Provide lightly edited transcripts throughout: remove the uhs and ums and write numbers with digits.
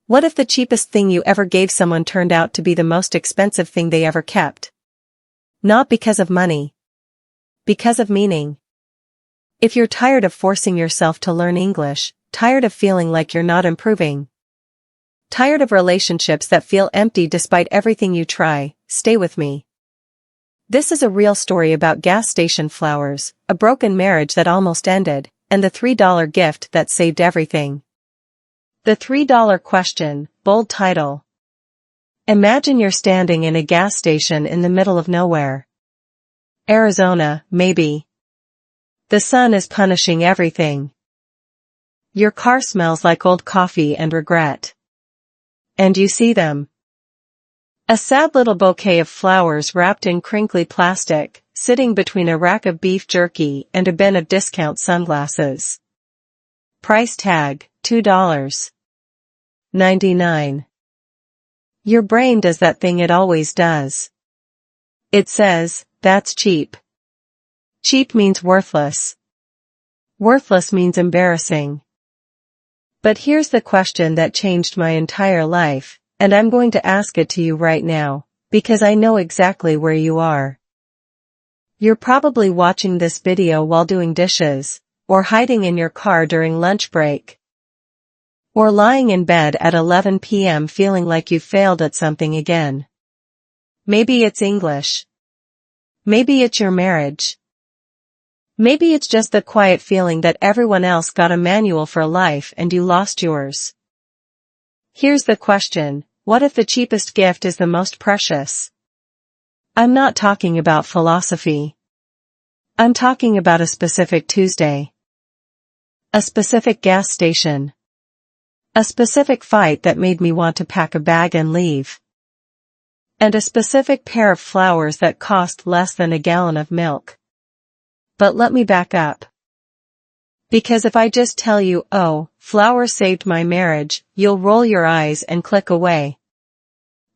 What if the cheapest thing you ever gave someone turned out to be the most expensive thing they ever kept? Not because of money. Because of meaning. If you're tired of forcing yourself to learn English, tired of feeling like you're not improving, tired of relationships that feel empty despite everything you try, stay with me. This is a real story about gas station flowers, a broken marriage that almost ended, and the $3 gift that saved everything. The $3 question, bold title. Imagine you're standing in a gas station in the middle of nowhere. Arizona, maybe. The sun is punishing everything. Your car smells like old coffee and regret. And you see them. A sad little bouquet of flowers wrapped in crinkly plastic, sitting between a rack of beef jerky and a bin of discount sunglasses. Price tag, $2.99. Your brain does that thing it always does. It says, that's cheap. Cheap means worthless. Worthless means embarrassing. But here's the question that changed my entire life, and I'm going to ask it to you right now, because I know exactly where you are. You're probably watching this video while doing dishes, or hiding in your car during lunch break, or lying in bed at 11 p.m. feeling like you failed at something again. Maybe it's English. Maybe it's your marriage. Maybe it's just the quiet feeling that everyone else got a manual for life and you lost yours. Here's the question, what if the cheapest gift is the most precious? I'm not talking about philosophy. I'm talking about a specific Tuesday. A specific gas station. A specific fight that made me want to pack a bag and leave. And a specific pair of flowers that cost less than a gallon of milk. But let me back up. Because if I just tell you, oh, flowers saved my marriage, you'll roll your eyes and click away.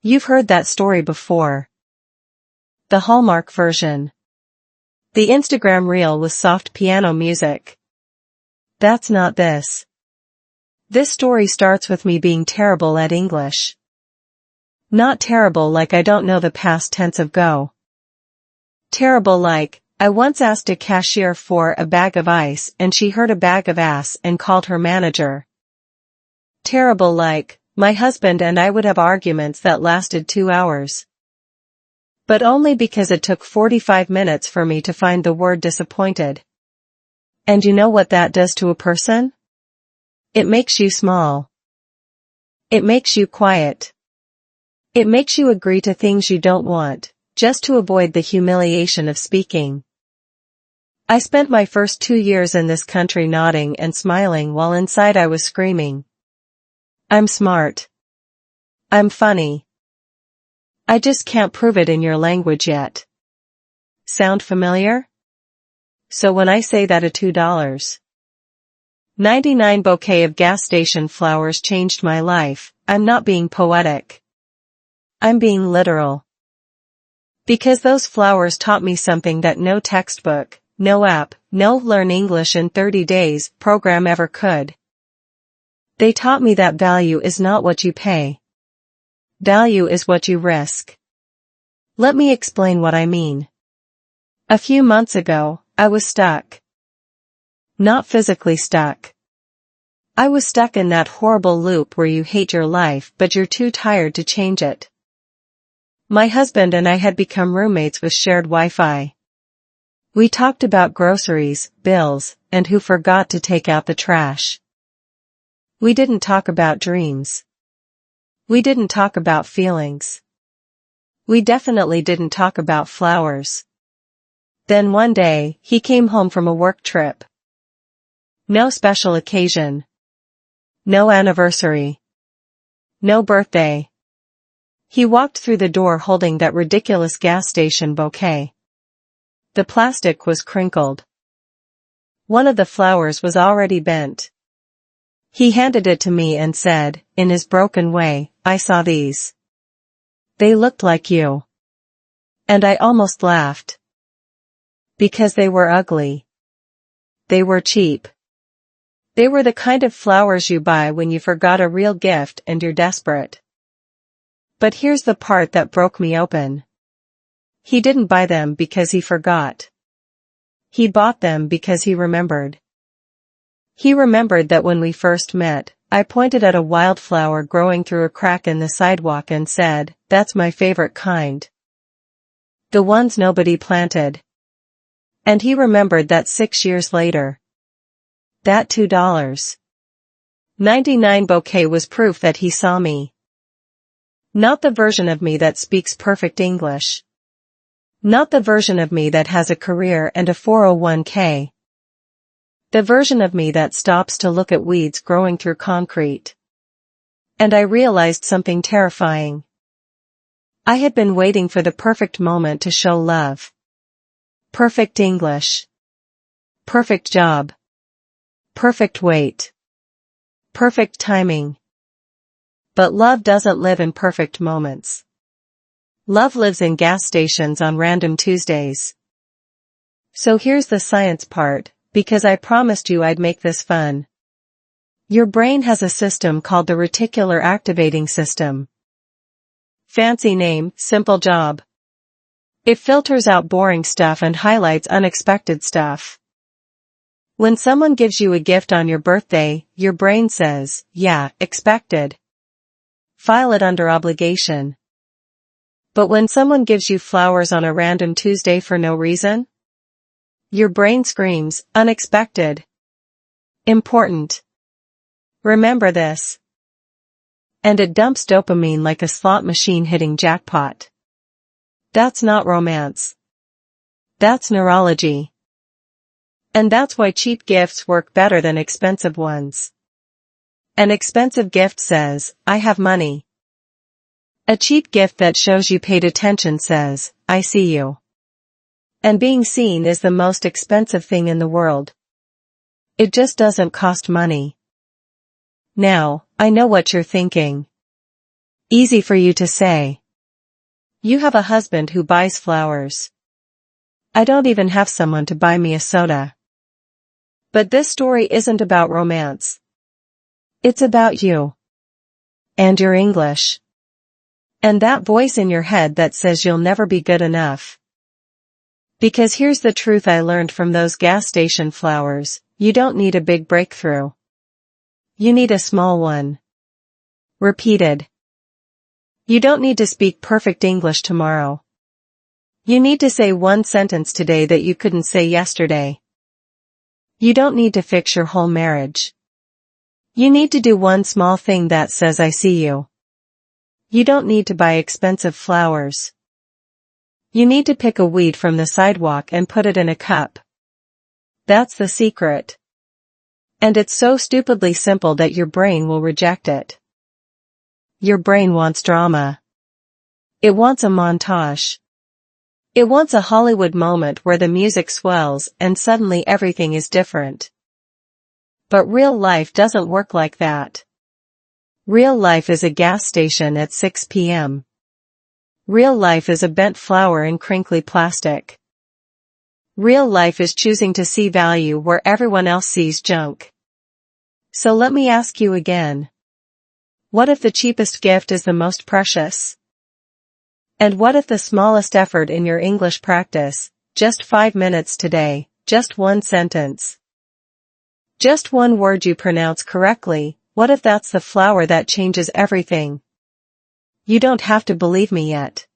You've heard that story before. The Hallmark version. The Instagram reel with soft piano music. That's not this. This story starts with me being terrible at English. Not terrible like I don't know the past tense of go. Terrible like, I once asked a cashier for a bag of ice and she heard a bag of ass and called her manager. Terrible like, my husband and I would have arguments that lasted 2 hours. But only because it took 45 minutes for me to find the word disappointed. And you know what that does to a person? It makes you small. It makes you quiet. It makes you agree to things you don't want, just to avoid the humiliation of speaking. I spent my first 2 years in this country nodding and smiling while inside I was screaming. I'm smart. I'm funny. I just can't prove it in your language yet. Sound familiar? So when I say that a $2.99 bouquet of gas station flowers changed my life, I'm not being poetic. I'm being literal. Because those flowers taught me something that no textbook, no app, no Learn English in 30 Days program ever could. They taught me that value is not what you pay. Value is what you risk. Let me explain what I mean. A few months ago, I was stuck. Not physically stuck. I was stuck in that horrible loop where you hate your life but you're too tired to change it. My husband and I had become roommates with shared Wi-Fi. We talked about groceries, bills, and who forgot to take out the trash. We didn't talk about dreams. We didn't talk about feelings. We definitely didn't talk about flowers. Then one day, he came home from a work trip. No special occasion. No anniversary. No birthday. He walked through the door holding that ridiculous gas station bouquet. The plastic was crinkled. One of the flowers was already bent. He handed it to me and said, in his broken way, I saw these. They looked like you. And I almost laughed. Because they were ugly. They were cheap. They were the kind of flowers you buy when you forgot a real gift and you're desperate. But here's the part that broke me open. He didn't buy them because he forgot. He bought them because he remembered. He remembered that when we first met, I pointed at a wildflower growing through a crack in the sidewalk and said, "That's my favorite kind. The ones nobody planted." And he remembered that 6 years later. That $2.99 bouquet was proof that he saw me. Not the version of me that speaks perfect English. Not the version of me that has a career and a 401k. The version of me that stops to look at weeds growing through concrete. And I realized something terrifying. I had been waiting for the perfect moment to show love. Perfect English. Perfect job. Perfect weight. Perfect timing. But love doesn't live in perfect moments. Love lives in gas stations on random Tuesdays. So here's the science part, because I promised you I'd make this fun. Your brain has a system called the reticular activating system. Fancy name, simple job. It filters out boring stuff and highlights unexpected stuff. When someone gives you a gift on your birthday, your brain says, "Yeah, expected. File it under obligation." But when someone gives you flowers on a random Tuesday for no reason, your brain screams, "Unexpected. Important. Remember this." And it dumps dopamine like a slot machine hitting jackpot. That's not romance. That's neurology. And that's why cheap gifts work better than expensive ones. An expensive gift says, "I have money." A cheap gift that shows you paid attention says, "I see you." And being seen is the most expensive thing in the world. It just doesn't cost money. Now, I know what you're thinking. Easy for you to say. You have a husband who buys flowers. I don't even have someone to buy me a soda. But this story isn't about romance. It's about you. And your English. And that voice in your head that says you'll never be good enough. Because here's the truth I learned from those gas station flowers: you don't need a big breakthrough. You need a small one. Repeated. You don't need to speak perfect English tomorrow. You need to say one sentence today that you couldn't say yesterday. You don't need to fix your whole marriage. You need to do one small thing that says, "I see you." You don't need to buy expensive flowers. You need to pick a weed from the sidewalk and put it in a cup. That's the secret. And it's so stupidly simple that your brain will reject it. Your brain wants drama. It wants a montage. It wants a Hollywood moment where the music swells and suddenly everything is different. But real life doesn't work like that. Real life is a gas station at 6 p.m. Real life is a bent flower in crinkly plastic. Real life is choosing to see value where everyone else sees junk. So let me ask you again. What if the cheapest gift is the most precious? And what if the smallest effort in your English practice, just 5 minutes today, just one sentence, just one word you pronounce correctly, what if that's the flower that changes everything? You don't have to believe me yet.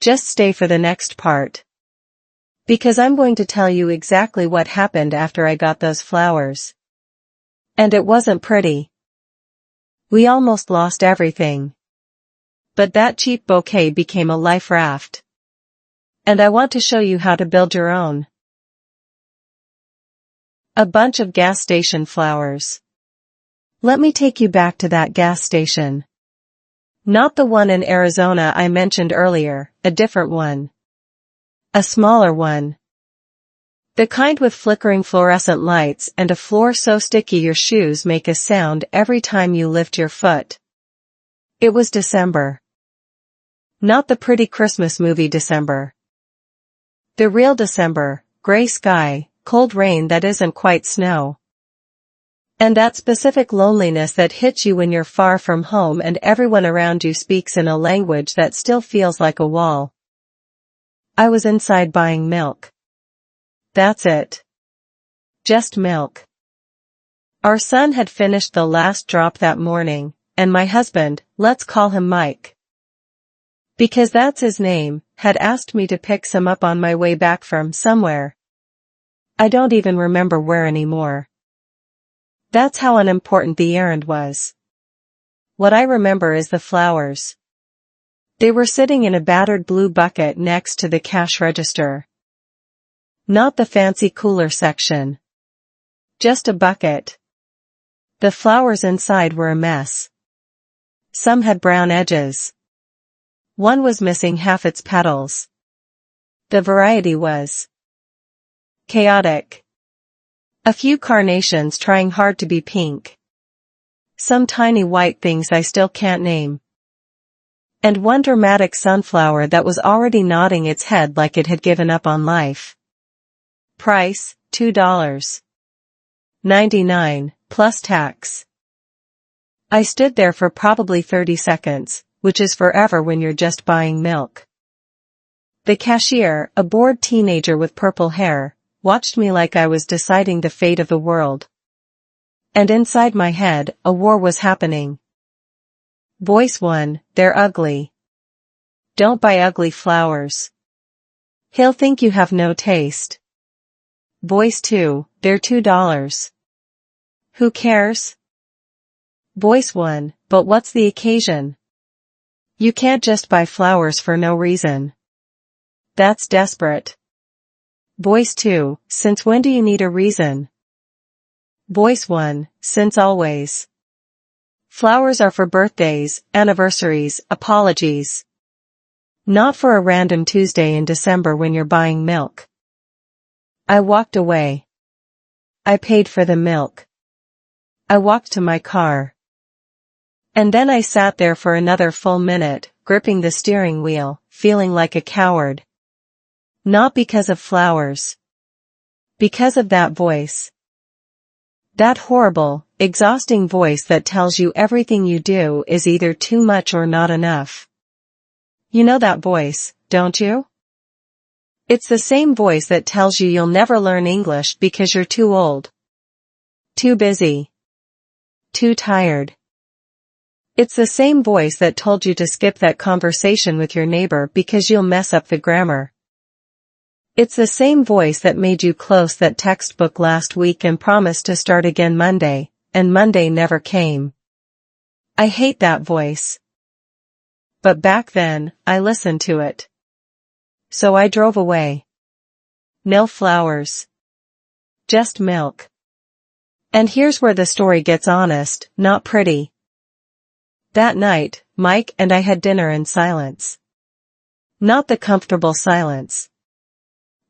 Just stay for the next part. Because I'm going to tell you exactly what happened after I got those flowers. And it wasn't pretty. We almost lost everything. But that cheap bouquet became a life raft. And I want to show you how to build your own. A bunch of gas station flowers. Let me take you back to that gas station. Not the one in Arizona I mentioned earlier, a different one. A smaller one. The kind with flickering fluorescent lights and a floor so sticky your shoes make a sound every time you lift your foot. It was December. Not the pretty Christmas movie December. The real December, gray sky, cold rain that isn't quite snow. And that specific loneliness that hits you when you're far from home and everyone around you speaks in a language that still feels like a wall. I was inside buying milk. That's it. Just milk. Our son had finished the last drop that morning, and my husband, let's call him Mike, because that's his name, had asked me to pick some up on my way back from somewhere. I don't even remember where anymore. That's how unimportant the errand was. What I remember is the flowers. They were sitting in a battered blue bucket next to the cash register. Not the fancy cooler section. Just a bucket. The flowers inside were a mess. Some had brown edges. One was missing half its petals. The variety was chaotic. A few carnations trying hard to be pink. Some tiny white things I still can't name. And one dramatic sunflower that was already nodding its head like it had given up on life. Price, $2.99, plus tax. I stood there for probably 30 seconds, which is forever when you're just buying milk. The cashier, a bored teenager with purple hair, watched me like I was deciding the fate of the world. And inside my head, a war was happening. Voice 1, they're ugly. Don't buy ugly flowers. He'll think you have no taste. Voice 2, they're $2. Who cares? Voice 1, but what's the occasion? You can't just buy flowers for no reason. That's desperate. Voice 2, since when do you need a reason? Voice 1, since always. Flowers are for birthdays, anniversaries, apologies. Not for a random Tuesday in December when you're buying milk. I walked away. I paid for the milk. I walked to my car. And then I sat there for another full minute, gripping the steering wheel, feeling like a coward. Not because of flowers. Because of that voice. That horrible, exhausting voice that tells you everything you do is either too much or not enough. You know that voice, don't you? It's the same voice that tells you you'll never learn English because you're too old. Too busy. Too tired. It's the same voice that told you to skip that conversation with your neighbor because you'll mess up the grammar. It's the same voice that made you close that textbook last week and promised to start again Monday, and Monday never came. I hate that voice. But back then, I listened to it. So I drove away. No flowers. Just milk. And here's where the story gets honest, not pretty. That night, Mike and I had dinner in silence. Not the comfortable silence.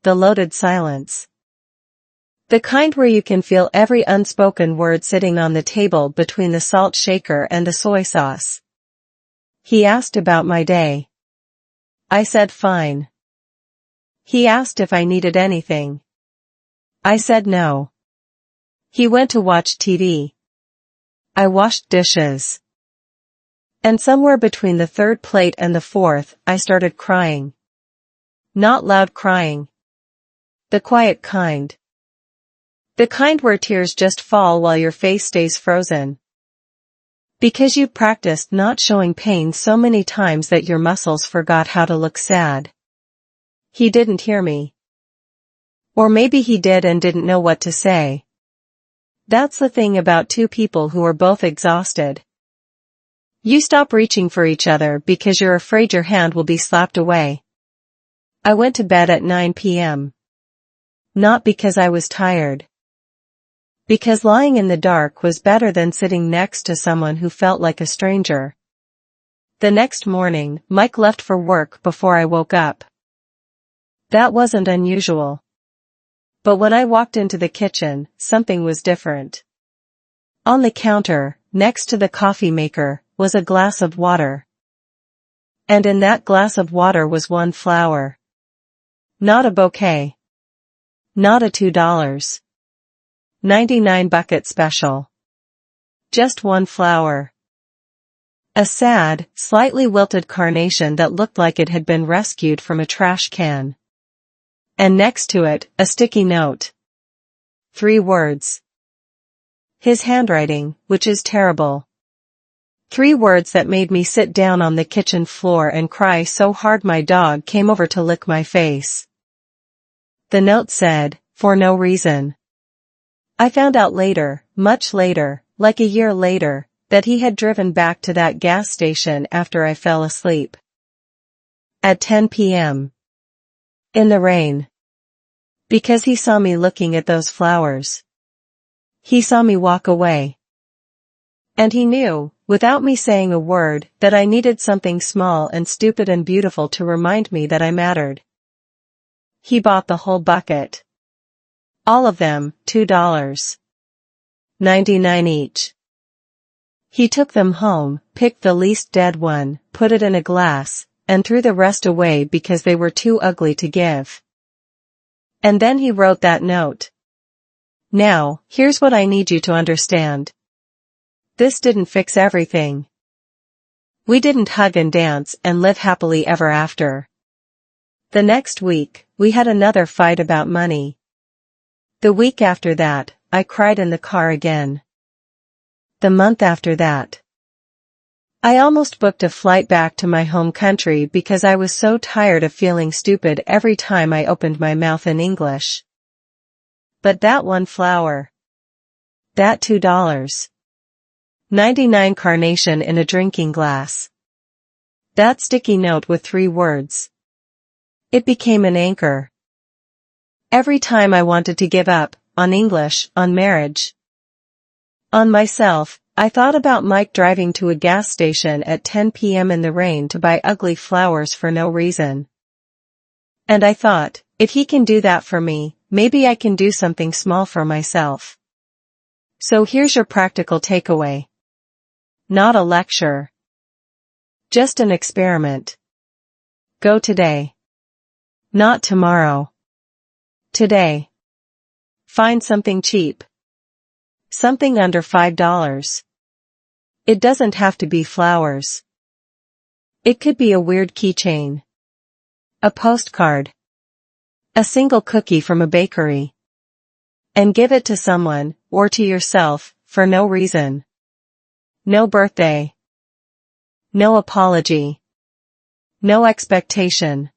The loaded silence. The kind where you can feel every unspoken word sitting on the table between the salt shaker and the soy sauce. He asked about my day. I said fine. He asked if I needed anything. I said no. He went to watch TV. I washed dishes. And somewhere between the third plate and the fourth, I started crying. Not loud crying. The quiet kind. The kind where tears just fall while your face stays frozen. Because you practiced not showing pain so many times that your muscles forgot how to look sad. He didn't hear me. Or maybe he did and didn't know what to say. That's the thing about two people who are both exhausted. You stop reaching for each other because you're afraid your hand will be slapped away. I went to bed at 9 p.m. Not because I was tired. Because lying in the dark was better than sitting next to someone who felt like a stranger. The next morning, Mike left for work before I woke up. That wasn't unusual. But when I walked into the kitchen, something was different. On the counter, next to the coffee maker, was a glass of water. And in that glass of water was one flower. Not a bouquet. Not a $2.99 bucket special. Just one flower. A sad, slightly wilted carnation that looked like it had been rescued from a trash can. And next to it, a sticky note. 3 words. His handwriting, which is terrible. 3 words that made me sit down on the kitchen floor and cry so hard my dog came over to lick my face. The note said, "For no reason." I found out later, much later, like a year later, that he had driven back to that gas station after I fell asleep. At 10 p.m. In the rain. Because he saw me looking at those flowers. He saw me walk away. And he knew, without me saying a word, that I needed something small and stupid and beautiful to remind me that I mattered. He bought the whole bucket. All of them, $2.99 each. He took them home, picked the least dead one, put it in a glass, and threw the rest away because they were too ugly to give. And then he wrote that note. Now, here's what I need you to understand. This didn't fix everything. We didn't hug and dance and live happily ever after. The next week, we had another fight about money. The week after that, I cried in the car again. The month after that, I almost booked a flight back to my home country because I was so tired of feeling stupid every time I opened my mouth in English. But that one flower. That $2.99 carnation in a drinking glass. That sticky note with 3 words. It became an anchor. Every time I wanted to give up, on English, on marriage, on myself, I thought about Mike driving to a gas station at 10 p.m. in the rain to buy ugly flowers for no reason. And I thought, if he can do that for me, maybe I can do something small for myself. So here's your practical takeaway. Not a lecture. Just an experiment. Go today. Not tomorrow. Today. Find something cheap. Something under $5. It doesn't have to be flowers. It could be a weird keychain. A postcard. A single cookie from a bakery. And give it to someone, or to yourself, for no reason. No birthday. No apology. No expectation.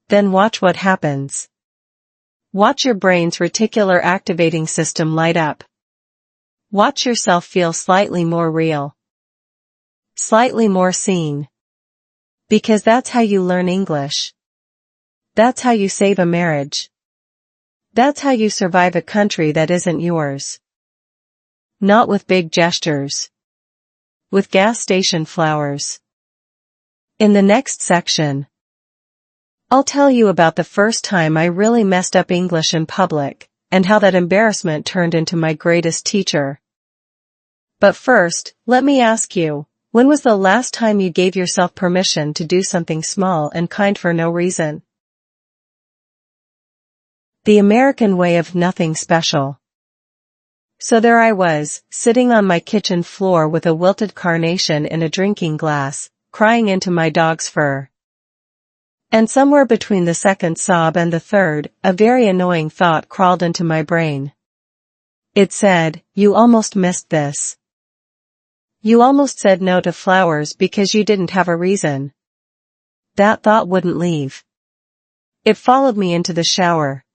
Then watch what happens. Watch your brain's reticular activating system light up. Watch yourself feel slightly more real. Slightly more seen. Because that's how you learn English. That's how you save a marriage. That's how you survive a country that isn't yours. Not with big gestures. With gas station flowers. In the next section, I'll tell you about the first time I really messed up English in public, and how that embarrassment turned into my greatest teacher. But first, let me ask you, when was the last time you gave yourself permission to do something small and kind for no reason? The American way of nothing special. So there I was, sitting on my kitchen floor with a wilted carnation in a drinking glass, crying into my dog's fur. And somewhere between the second sob and the third, a very annoying thought crawled into my brain. It said, "You almost missed this. You almost said no to flowers because you didn't have a reason." That thought wouldn't leave. It followed me into the shower.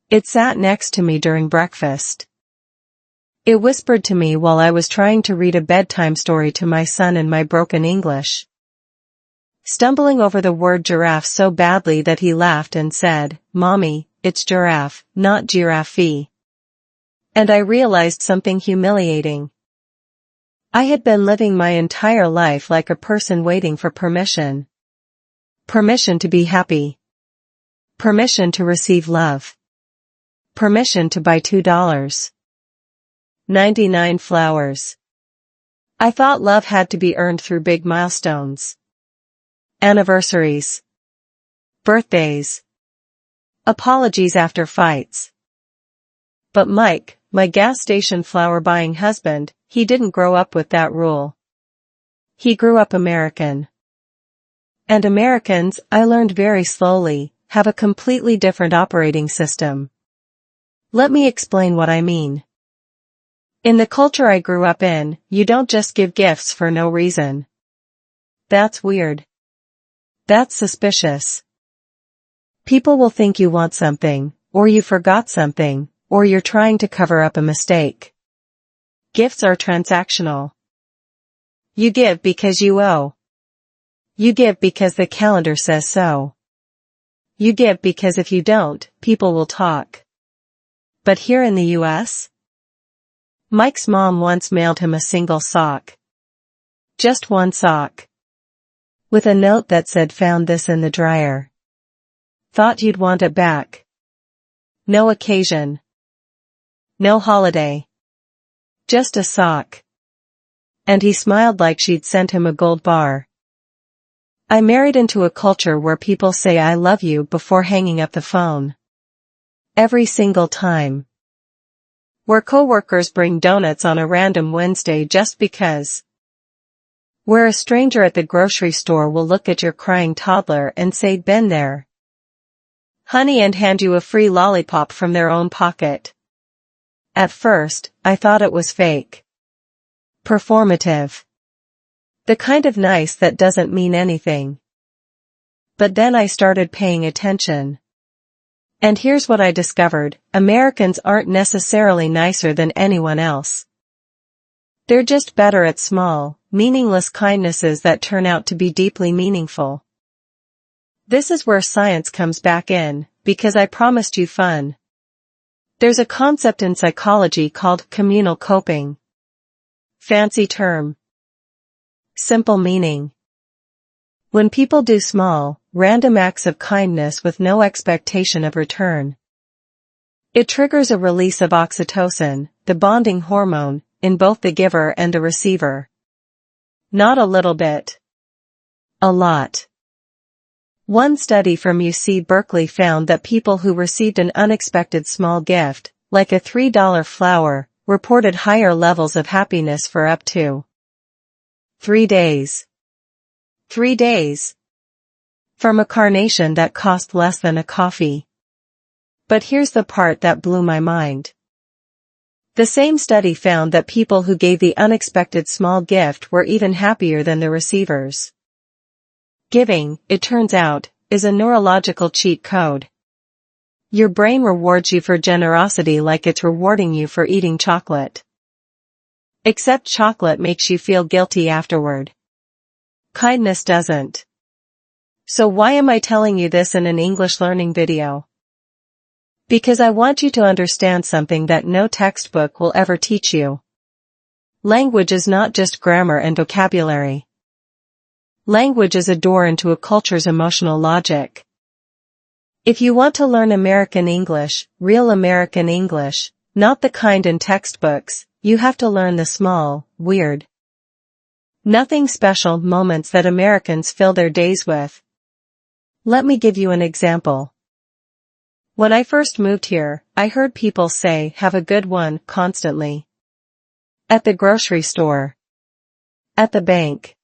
It sat next to me during breakfast. It whispered to me while I was trying to read a bedtime story to my son in my broken English. Stumbling over the word giraffe so badly that he laughed and said, "Mommy, it's giraffe, not giraffe." And I realized something humiliating. I had been living my entire life like a person waiting for permission. Permission to be happy. Permission to receive love. Permission to buy $2.99 flowers. I thought love had to be earned through big milestones. Anniversaries. Birthdays. Apologies after fights. But Mike, my gas station flower buying husband, he didn't grow up with that rule. He grew up American. And Americans, I learned very slowly, have a completely different operating system. Let me explain what I mean. In the culture I grew up in, you don't just give gifts for no reason. That's weird. That's suspicious. People will think you want something, or you forgot something, or you're trying to cover up a mistake. Gifts are transactional. You give because you owe. You give because the calendar says so. You give because if you don't, people will talk. But here in the US? Mike's mom once mailed him a single sock. Just one sock. With a note that said, "Found this in the dryer. Thought you'd want it back. No occasion. No holiday. Just a sock." And he smiled like she'd sent him a gold bar. I married into a culture where people say "I love you" before hanging up the phone. Every single time. Where coworkers bring donuts on a random Wednesday just because. Where a stranger at the grocery store will look at your crying toddler and say, "Been there, honey," and hand you a free lollipop from their own pocket. At first, I thought it was fake. Performative. The kind of nice that doesn't mean anything. But then I started paying attention. And here's what I discovered: Americans aren't necessarily nicer than anyone else. They're just better at small, meaningless kindnesses that turn out to be deeply meaningful. This is where science comes back in, because I promised you fun. There's a concept in psychology called communal coping. Fancy term. Simple meaning. When people do small, random acts of kindness with no expectation of return, it triggers a release of oxytocin, the bonding hormone, in both the giver and the receiver. Not a little bit. A lot. One study from UC Berkeley found that people who received an unexpected small gift, like a $3 flower, reported higher levels of happiness for up to 3 days. 3 days. From a carnation that cost less than a coffee. But here's the part that blew my mind. The same study found that people who gave the unexpected small gift were even happier than the receivers. Giving, it turns out, is a neurological cheat code. Your brain rewards you for generosity like it's rewarding you for eating chocolate. Except chocolate makes you feel guilty afterward. Kindness doesn't. So why am I telling you this in an English learning video? Because I want you to understand something that no textbook will ever teach you. Language is not just grammar and vocabulary. Language is a door into a culture's emotional logic. If you want to learn American English, real American English, not the kind in textbooks, you have to learn the small, weird, nothing special moments that Americans fill their days with. Let me give you an example. When I first moved here, I heard people say "have a good one" constantly. At the grocery store. At the bank.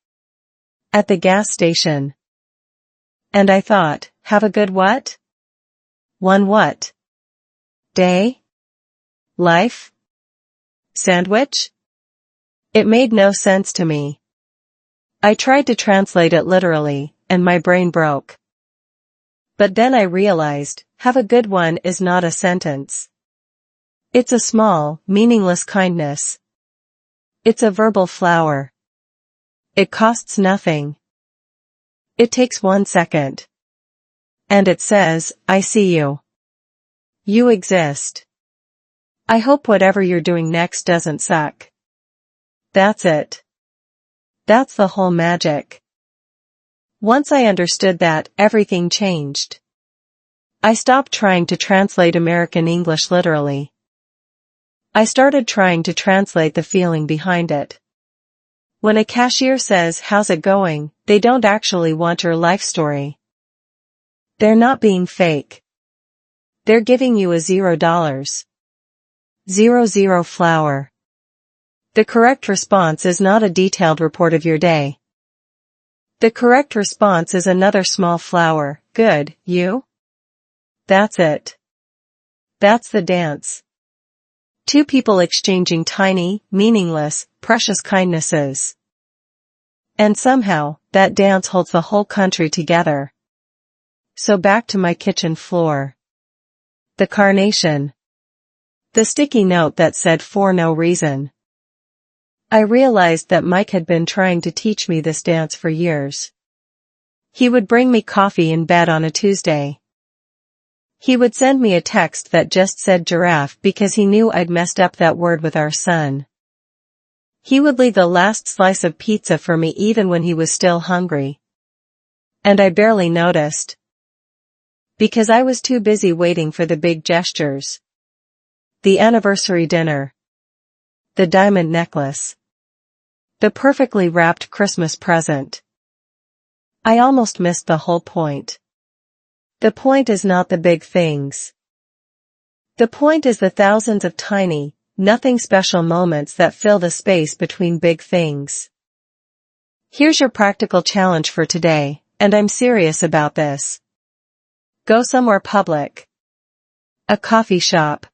At the gas station. And I thought, have a good what? One what? Day? Life? Sandwich? It made no sense to me. I tried to translate it literally, and my brain broke. But then I realized, have a good one is not a sentence. It's a small, meaningless kindness. It's a verbal flower. It costs nothing. It takes 1 second. And it says, "I see you. You exist. I hope whatever you're doing next doesn't suck." That's it. That's the whole magic. Once I understood that, everything changed. I stopped trying to translate American English literally. I started trying to translate the feeling behind it. When a cashier says, "How's it going?" they don't actually want your life story. They're not being fake. They're giving you a $0. 00 flower. The correct response is not a detailed report of your day. The correct response is another small flower. Good, you? That's it. That's the dance. Two people exchanging tiny, meaningless, precious kindnesses. And somehow, that dance holds the whole country together. So back to my kitchen floor. The carnation. The sticky note that said for no reason. I realized that Mike had been trying to teach me this dance for years. He would bring me coffee in bed on a Tuesday. He would send me a text that just said giraffe because he knew I'd messed up that word with our son. He would leave the last slice of pizza for me even when he was still hungry. And I barely noticed. Because I was too busy waiting for the big gestures. The anniversary dinner. The diamond necklace. The perfectly wrapped Christmas present. I almost missed the whole point. The point is not the big things. The point is the thousands of tiny, nothing special moments that fill the space between big things. Here's your practical challenge for today, and I'm serious about this. Go somewhere public. A coffee shop.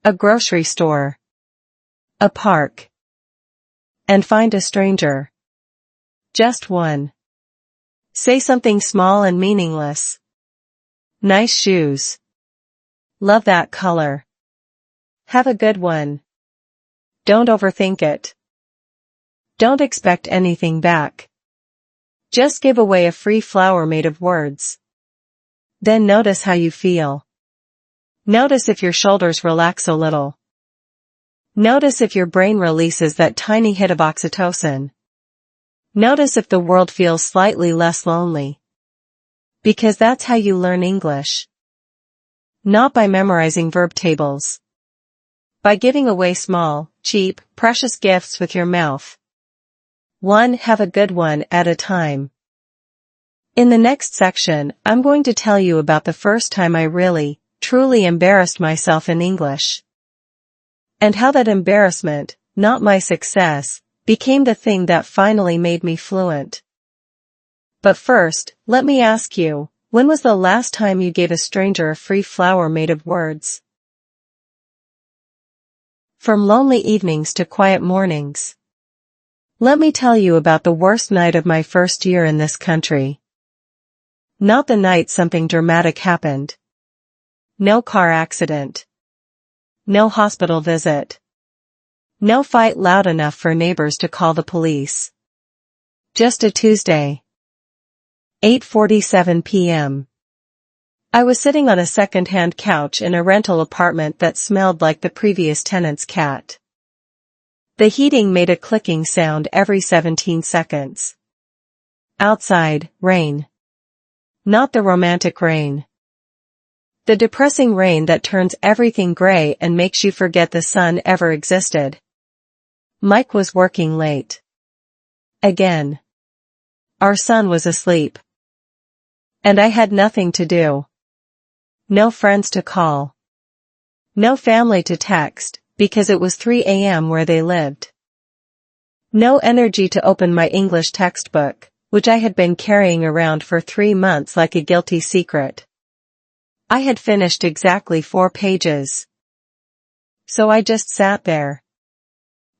A grocery store. A park. And find a stranger. Just one. Say something small and meaningless. Nice shoes. Love that color. Have a good one. Don't overthink it. Don't expect anything back. Just give away a free flower made of words. Then notice how you feel. Notice if your shoulders relax a little. Notice if your brain releases that tiny hit of oxytocin. Notice if the world feels slightly less lonely. Because that's how you learn English. Not by memorizing verb tables. By giving away small, cheap, precious gifts with your mouth. One have a good one at a time. In the next section, I'm going to tell you about the first time I really, truly embarrassed myself in English. And how that embarrassment, not my success, became the thing that finally made me fluent. But first, let me ask you, when was the last time you gave a stranger a free flower made of words? From lonely evenings to quiet mornings. Let me tell you about the worst night of my first year in this country. Not the night something dramatic happened. No car accident. No hospital visit. No fight loud enough for neighbors to call the police. Just a Tuesday. 8:47 p.m. I was sitting on a second-hand couch in a rental apartment that smelled like the previous tenant's cat. The heating made a clicking sound every 17 seconds. Outside, rain. Not the romantic rain. The depressing rain that turns everything gray and makes you forget the sun ever existed. Mike was working late. Again. Our son was asleep. And I had nothing to do. No friends to call. No family to text, because it was 3 a.m. where they lived. No energy to open my English textbook, which I had been carrying around for 3 months like a guilty secret. I had finished exactly 4 pages. So I just sat there.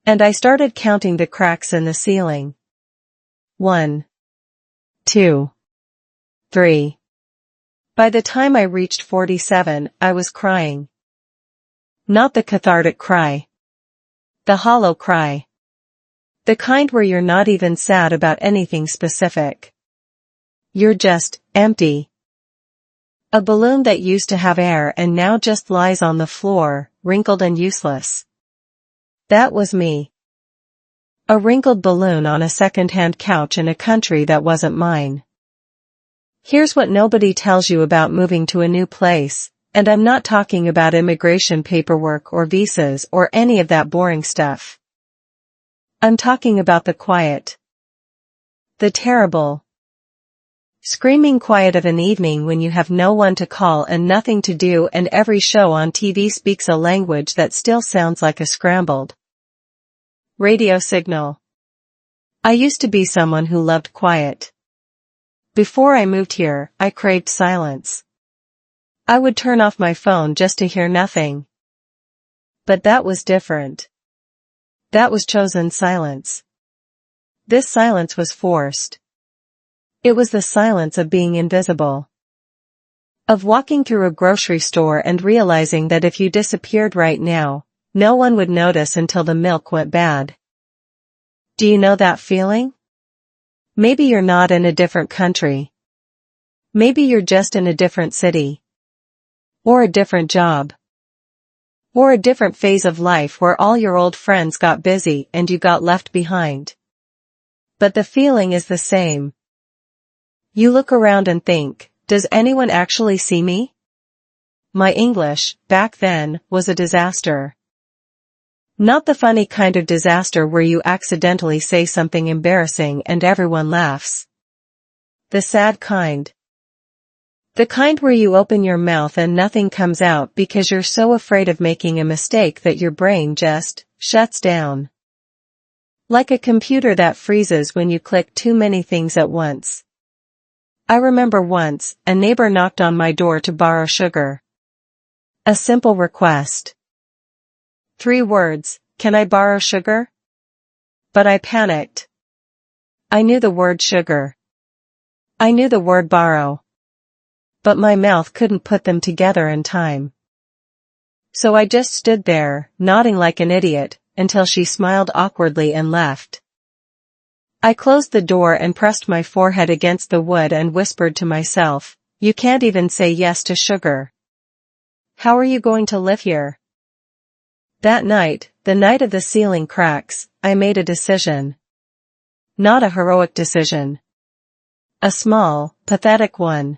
And I started counting the cracks in the ceiling. 1, 2, 3. By the time I reached 47, I was crying. Not the cathartic cry. The hollow cry. The kind where you're not even sad about anything specific. You're just empty. A balloon that used to have air and now just lies on the floor, wrinkled and useless. That was me. A wrinkled balloon on a second-hand couch in a country that wasn't mine. Here's what nobody tells you about moving to a new place, and I'm not talking about immigration paperwork or visas or any of that boring stuff. I'm talking about the quiet. The terrible. Screaming quiet of an evening when you have no one to call and nothing to do, and every show on TV speaks a language that still sounds like a scrambled radio signal. I used to be someone who loved quiet. Before I moved here, I craved silence. I would turn off my phone just to hear nothing. But that was different. That was chosen silence. This silence was forced. It was the silence of being invisible. Of walking through a grocery store and realizing that if you disappeared right now, no one would notice until the milk went bad. Do you know that feeling? Maybe you're not in a different country. Maybe you're just in a different city. Or a different job. Or a different phase of life where all your old friends got busy and you got left behind. But the feeling is the same. You look around and think, does anyone actually see me? My English, back then, was a disaster. Not the funny kind of disaster where you accidentally say something embarrassing and everyone laughs. The sad kind. The kind where you open your mouth and nothing comes out because you're so afraid of making a mistake that your brain just shuts down. Like a computer that freezes when you click too many things at once. I remember once, a neighbor knocked on my door to borrow sugar. A simple request. 3 words, can I borrow sugar? But I panicked. I knew the word sugar. I knew the word borrow. But my mouth couldn't put them together in time. So I just stood there, nodding like an idiot, until she smiled awkwardly and left. I closed the door and pressed my forehead against the wood and whispered to myself, you can't even say yes to sugar. How are you going to live here? That night, the night of the ceiling cracks, I made a decision. Not a heroic decision. A small, pathetic one.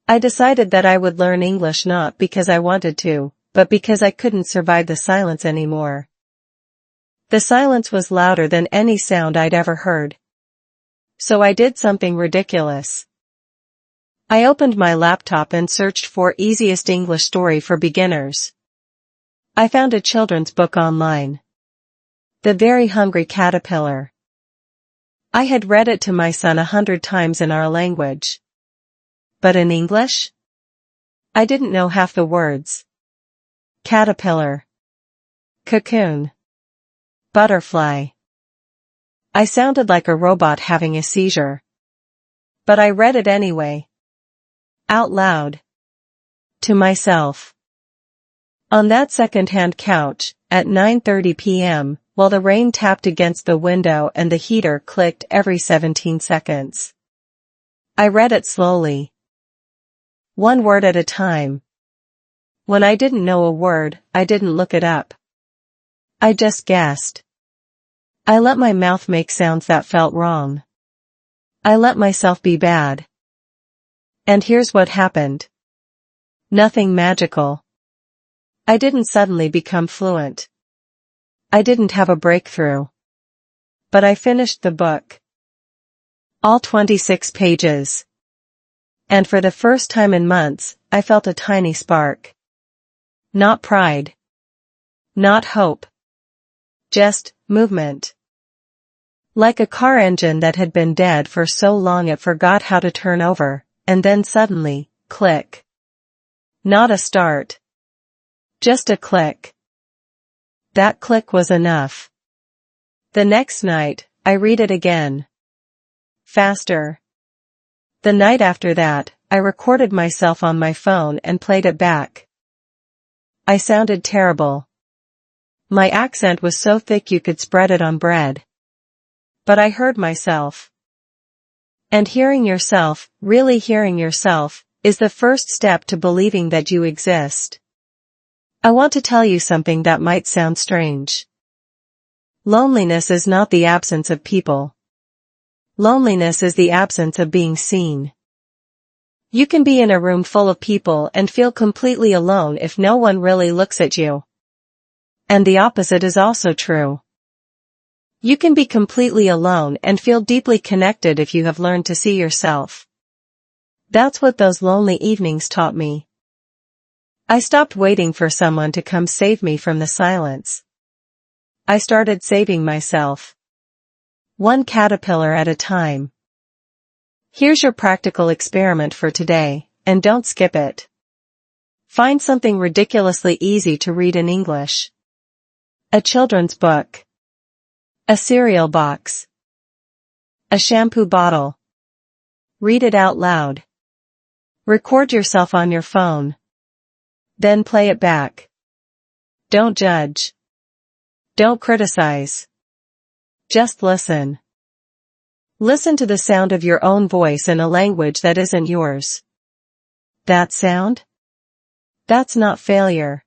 I decided that I would learn English not because I wanted to, but because I couldn't survive the silence anymore. The silence was louder than any sound I'd ever heard. So I did something ridiculous. I opened my laptop and searched for easiest English story for beginners. I found a children's book online. The Very Hungry Caterpillar. I had read it to my son 100 times in our language. But in English? I didn't know half the words. Caterpillar. Cocoon. Butterfly. I sounded like a robot having a seizure. But I read it anyway. Out loud. To myself. On that second-hand couch, at 9:30 p.m., while the rain tapped against the window and the heater clicked every 17 seconds. I read it slowly. 1 word at a time. When I didn't know a word, I didn't look it up. I just guessed. I let my mouth make sounds that felt wrong. I let myself be bad. And here's what happened. Nothing magical. I didn't suddenly become fluent. I didn't have a breakthrough. But I finished the book. All 26 pages. And for the first time in months, I felt a tiny spark. Not pride. Not hope. Just movement. Like a car engine that had been dead for so long it forgot how to turn over, and then suddenly, click. Not a start. Just a click. That click was enough. The next night, I read it again. Faster. The night after that, I recorded myself on my phone and played it back. I sounded terrible. My accent was so thick you could spread it on bread. But I heard myself. And hearing yourself, really hearing yourself, is the first step to believing that you exist. I want to tell you something that might sound strange. Loneliness is not the absence of people. Loneliness is the absence of being seen. You can be in a room full of people and feel completely alone if no one really looks at you. And the opposite is also true. You can be completely alone and feel deeply connected if you have learned to see yourself. That's what those lonely evenings taught me. I stopped waiting for someone to come save me from the silence. I started saving myself. One caterpillar at a time. Here's your practical experiment for today, and don't skip it. Find something ridiculously easy to read in English. A children's book. A cereal box. A shampoo bottle. Read it out loud. Record yourself on your phone. Then play it back. Don't judge. Don't criticize. Just listen. Listen to the sound of your own voice in a language that isn't yours. That sound? That's not failure.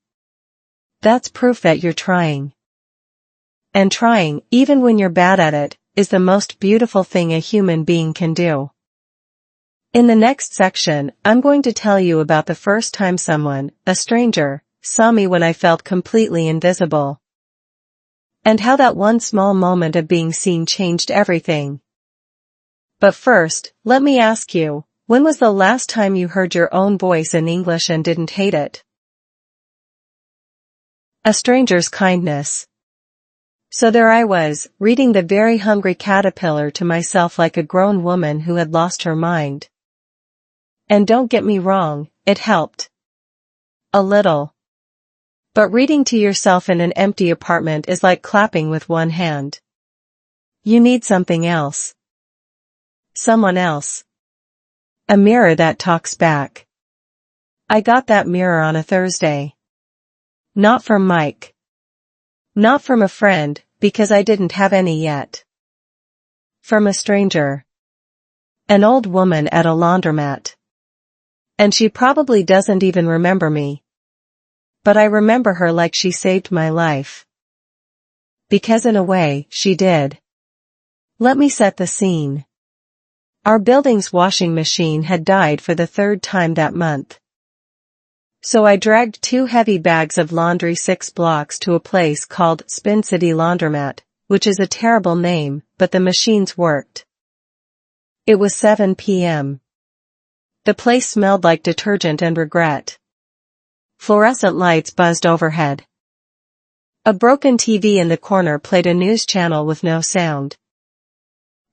That's proof that you're trying. And trying, even when you're bad at it, is the most beautiful thing a human being can do. In the next section, I'm going to tell you about the first time someone, a stranger, saw me when I felt completely invisible. And how that one small moment of being seen changed everything. But first, let me ask you, when was the last time you heard your own voice in English and didn't hate it? A stranger's kindness. So there I was, reading The Very Hungry Caterpillar to myself like a grown woman who had lost her mind. And don't get me wrong, it helped. A little. But reading to yourself in an empty apartment is like clapping with one hand. You need something else. Someone else. A mirror that talks back. I got that mirror on a Thursday. Not from Mike. Not from a friend, because I didn't have any yet. From a stranger. An old woman at a laundromat. And she probably doesn't even remember me. But I remember her like she saved my life. Because in a way, she did. Let me set the scene. Our building's washing machine had died for the third time that month. So I dragged 2 heavy bags of laundry 6 blocks to a place called Spin City Laundromat, which is a terrible name, but the machines worked. It was 7 p.m. The place smelled like detergent and regret. Fluorescent lights buzzed overhead. A broken TV in the corner played a news channel with no sound.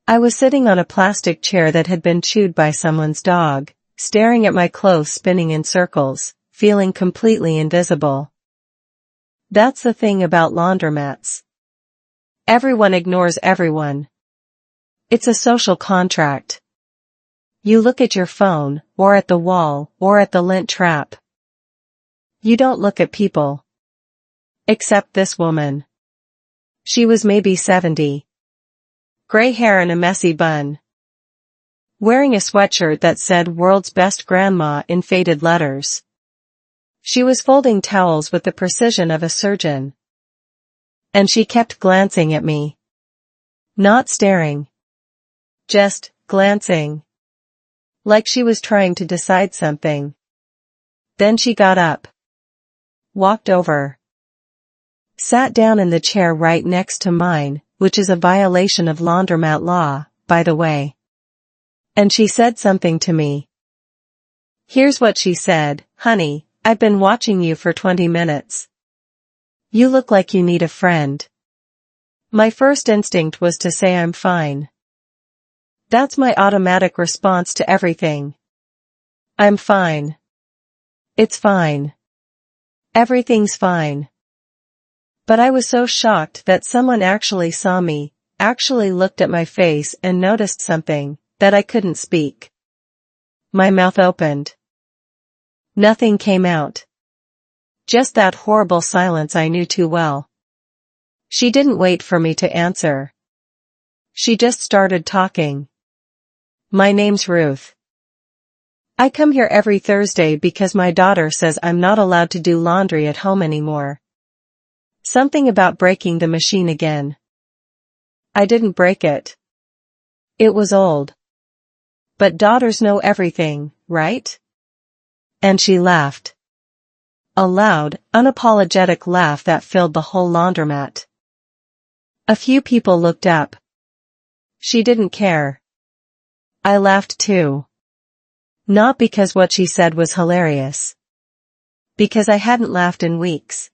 I was sitting on a plastic chair that had been chewed by someone's dog, staring at my clothes spinning in circles, feeling completely invisible. That's the thing about laundromats. Everyone ignores everyone. It's a social contract. You look at your phone, or at the wall, or at the lint trap. You don't look at people. Except this woman. She was maybe 70. Gray hair and a messy bun. Wearing a sweatshirt that said "World's Best Grandma" in faded letters. She was folding towels with the precision of a surgeon. And she kept glancing at me. Not staring. Just glancing. Like she was trying to decide something. Then she got up. Walked over. Sat down in the chair right next to mine, which is a violation of laundromat law, by the way. And she said something to me. Here's what she said: "Honey, I've been watching you for 20 minutes. You look like you need a friend." My first instinct was to say I'm fine. That's my automatic response to everything. I'm fine. It's fine. Everything's fine. But I was so shocked that someone actually saw me, actually looked at my face and noticed something, that I couldn't speak. My mouth opened. Nothing came out. Just that horrible silence I knew too well. She didn't wait for me to answer. She just started talking. My name's Ruth. I come here every Thursday because my daughter says I'm not allowed to do laundry at home anymore. Something about breaking the machine again. I didn't break it. It was old. But daughters know everything, right? And she laughed. A loud, unapologetic laugh that filled the whole laundromat. A few people looked up. She didn't care. I laughed too. Not because what she said was hilarious. Because I hadn't laughed in weeks.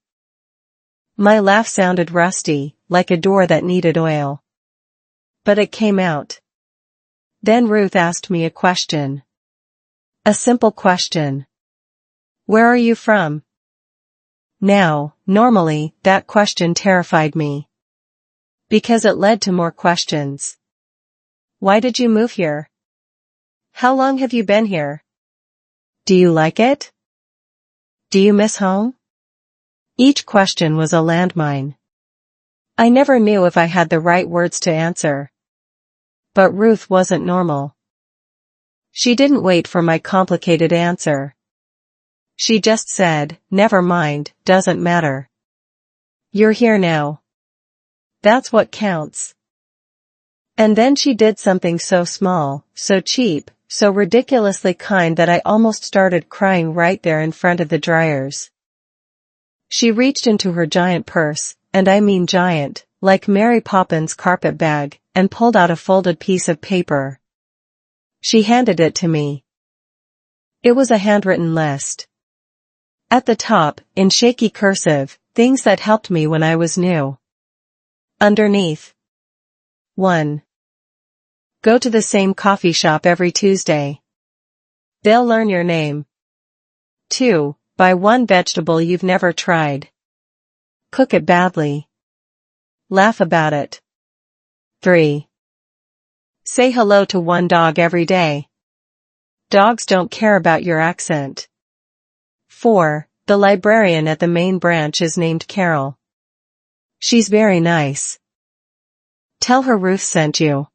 My laugh sounded rusty, like a door that needed oil. But it came out. Then Ruth asked me a question. A simple question. Where are you from? Now, normally, that question terrified me. Because it led to more questions. Why did you move here? How long have you been here? Do you like it? Do you miss home? Each question was a landmine. I never knew if I had the right words to answer. But Ruth wasn't normal. She didn't wait for my complicated answer. She just said, never mind, doesn't matter. You're here now. That's what counts. And then she did something so small, so cheap, so ridiculously kind that I almost started crying right there in front of the dryers. She reached into her giant purse, and I mean giant, like Mary Poppins' carpet bag, and pulled out a folded piece of paper. She handed it to me. It was a handwritten list. At the top, in shaky cursive, things that helped me when I was new. Underneath. 1. Go to the same coffee shop every Tuesday. They'll learn your name. 2. Buy one vegetable you've never tried. Cook it badly. Laugh about it. 3. Say hello to one dog every day. Dogs don't care about your accent. 4. The librarian at the main branch is named Carol. She's very nice. Tell her Ruth sent you.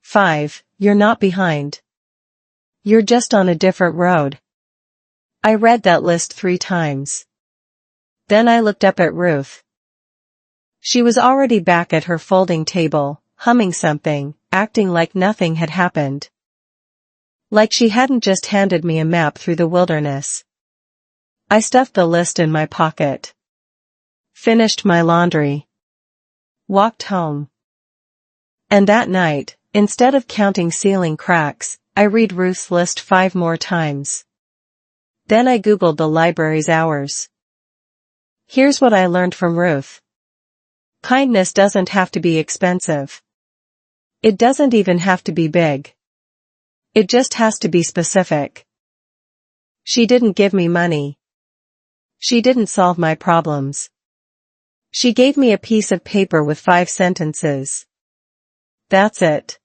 5. You're not behind. You're just on a different road. I read that list 3 times. Then I looked up at Ruth. She was already back at her folding table, humming something, acting like nothing had happened. Like she hadn't just handed me a map through the wilderness. I stuffed the list in my pocket. Finished my laundry. Walked home. And that night, instead of counting ceiling cracks, I read Ruth's list 5 more times. Then I Googled the library's hours. Here's what I learned from Ruth. Kindness doesn't have to be expensive. It doesn't even have to be big. It just has to be specific. She didn't give me money. She didn't solve my problems. She gave me a piece of paper with 5 sentences. That's it.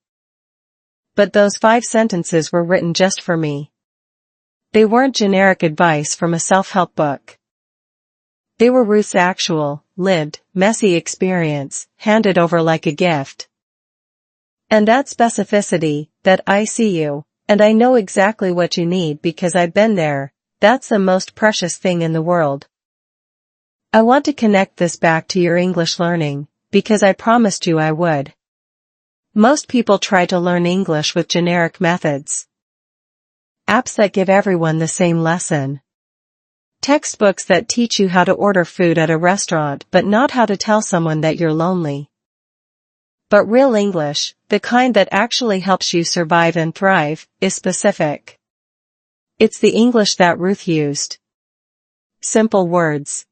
But those 5 sentences were written just for me. They weren't generic advice from a self-help book. They were Ruth's actual, lived, messy experience, handed over like a gift. And that specificity, that I see you, and I know exactly what you need because I've been there, that's the most precious thing in the world. I want to connect this back to your English learning, because I promised you I would. Most people try to learn English with generic methods. Apps that give everyone the same lesson. Textbooks that teach you how to order food at a restaurant but not how to tell someone that you're lonely. But real English, the kind that actually helps you survive and thrive, is specific. It's the English that Ruth used. Simple words.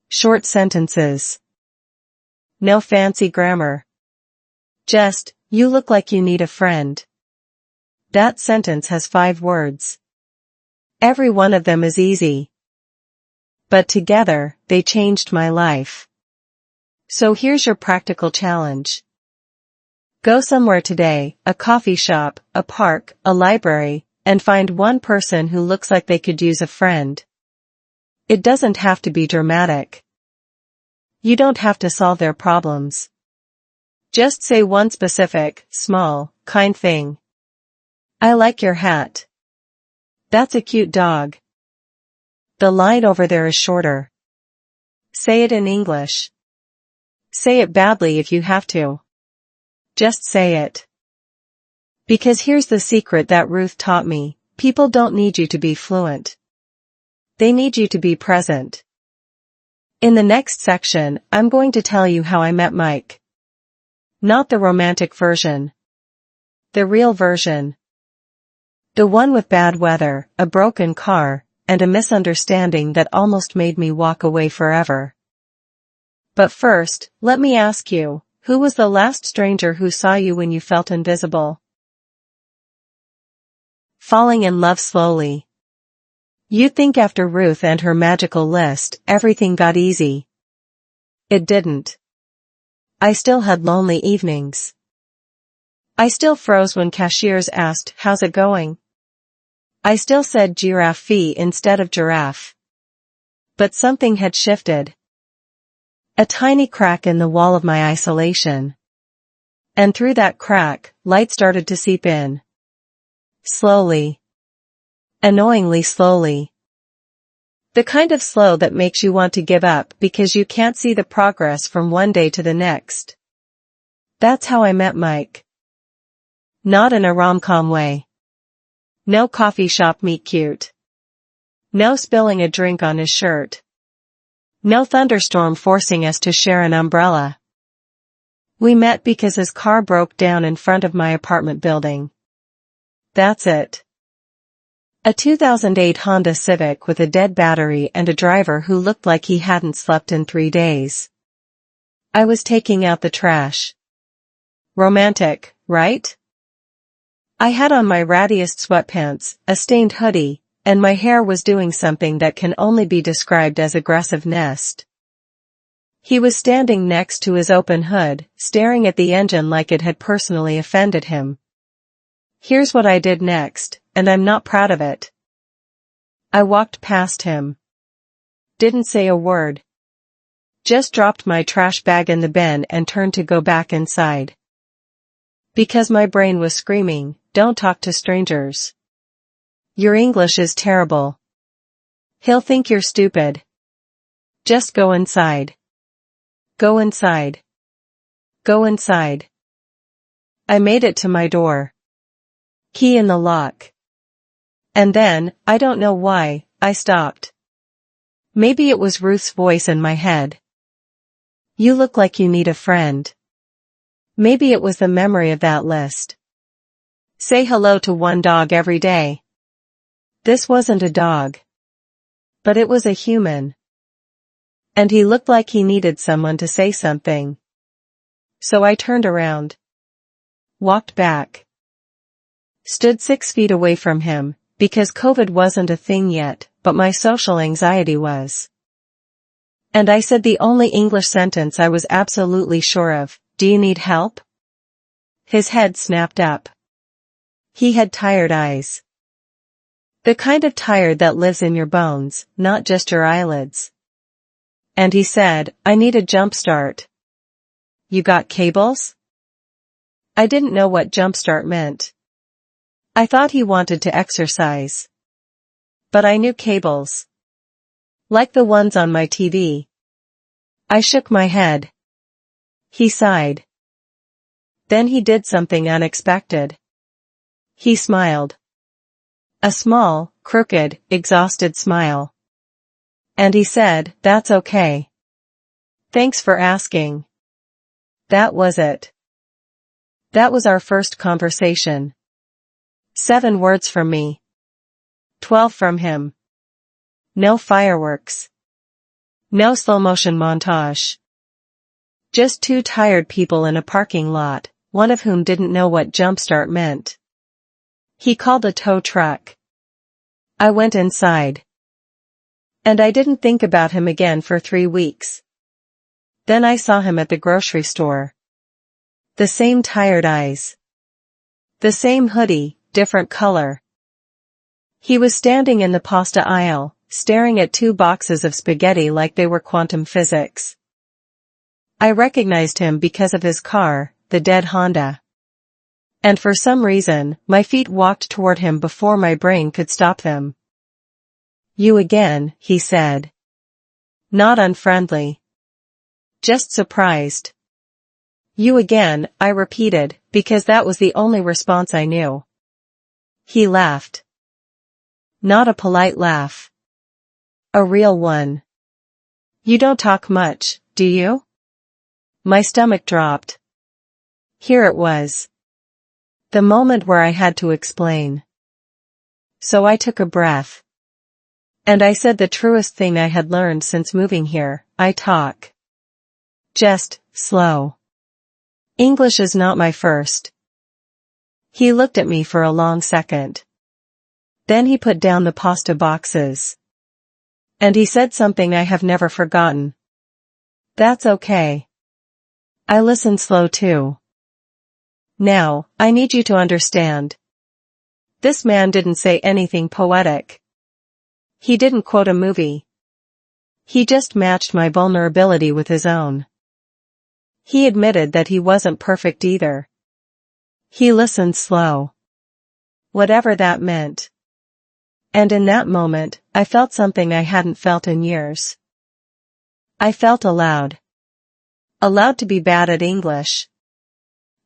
Short sentences. No fancy grammar. Just, you look like you need a friend. That sentence has 5 words. Every one of them is easy. But together, they changed my life. So here's your practical challenge. Go somewhere today, a coffee shop, a park, a library, and find one person who looks like they could use a friend. It doesn't have to be dramatic. You don't have to solve their problems. Just say one specific, small, kind thing. I like your hat. That's a cute dog. The line over there is shorter. Say it in English. Say it badly if you have to. Just say it. Because here's the secret that Ruth taught me, people don't need you to be fluent. They need you to be present. In the next section, I'm going to tell you how I met Mike. Not the romantic version. The real version. The one with bad weather, a broken car, and a misunderstanding that almost made me walk away forever. But first, let me ask you, who was the last stranger who saw you when you felt invisible? Falling in love slowly. You'd think after Ruth and her magical list, everything got easy. It didn't. I still had lonely evenings. I still froze when cashiers asked, "How's it going?" I still said giraffe instead of giraffe. But something had shifted. A tiny crack in the wall of my isolation. And through that crack, light started to seep in. Slowly. Annoyingly slowly. The kind of slow that makes you want to give up because you can't see the progress from one day to the next. That's how I met Mike. Not in a rom-com way. No coffee shop meet cute. No spilling a drink on his shirt. No thunderstorm forcing us to share an umbrella. We met because his car broke down in front of my apartment building. That's it. A 2008 Honda Civic with a dead battery and a driver who looked like he hadn't slept in 3 days. I was taking out the trash. Romantic, right? I had on my rattiest sweatpants, a stained hoodie, and my hair was doing something that can only be described as aggressiveness. He was standing next to his open hood, staring at the engine like it had personally offended him. Here's what I did next, and I'm not proud of it. I walked past him. Didn't say a word. Just dropped my trash bag in the bin and turned to go back inside. Because my brain was screaming, "Don't talk to strangers. Your English is terrible. He'll think you're stupid. Just go inside. Go inside. Go inside." I made it to my door. Key in the lock. And then, I don't know why, I stopped. Maybe it was Ruth's voice in my head. "You look like you need a friend." Maybe it was the memory of that list. Say hello to one dog every day. This wasn't a dog. But it was a human. And he looked like he needed someone to say something. So I turned around. Walked back. Stood 6 feet away from him, because COVID wasn't a thing yet, but my social anxiety was. And I said the only English sentence I was absolutely sure of, "Do you need help?" His head snapped up. He had tired eyes. The kind of tired that lives in your bones, not just your eyelids. And he said, "I need a jump start." "You got cables?" I didn't know what jump start meant. I thought he wanted to exercise. But I knew cables. Like the ones on my TV. I shook my head. He sighed. Then he did something unexpected. He smiled. A small, crooked, exhausted smile. And he said, "That's okay. Thanks for asking." That was it. That was our first conversation. 7 words from me. 12 from him. No fireworks. No slow motion montage. Just 2 tired people in a parking lot, one of whom didn't know what jumpstart meant. He called a tow truck. I went inside. And I didn't think about him again for 3 weeks. Then I saw him at the grocery store. The same tired eyes. The same hoodie, different color. He was standing in the pasta aisle, staring at 2 boxes of spaghetti like they were quantum physics. I recognized him because of his car, the dead Honda. And for some reason, my feet walked toward him before my brain could stop them. "You again," he said. Not unfriendly. Just surprised. "You again," I repeated, because that was the only response I knew. He laughed. Not a polite laugh. A real one. You don't talk much, do you? My stomach dropped. Here it was. The moment where I had to explain. So I took a breath. And I said the truest thing I had learned since moving here: I talk. Just slow. English is not my first. He looked at me for a long second. Then he put down the pasta boxes. And he said something I have never forgotten. That's okay. I listened slow too. Now, I need you to understand. This man didn't say anything poetic. He didn't quote a movie. He just matched my vulnerability with his own. He admitted that he wasn't perfect either. He listened slow. Whatever that meant. And in that moment, I felt something I hadn't felt in years. I felt allowed. Allowed to be bad at English.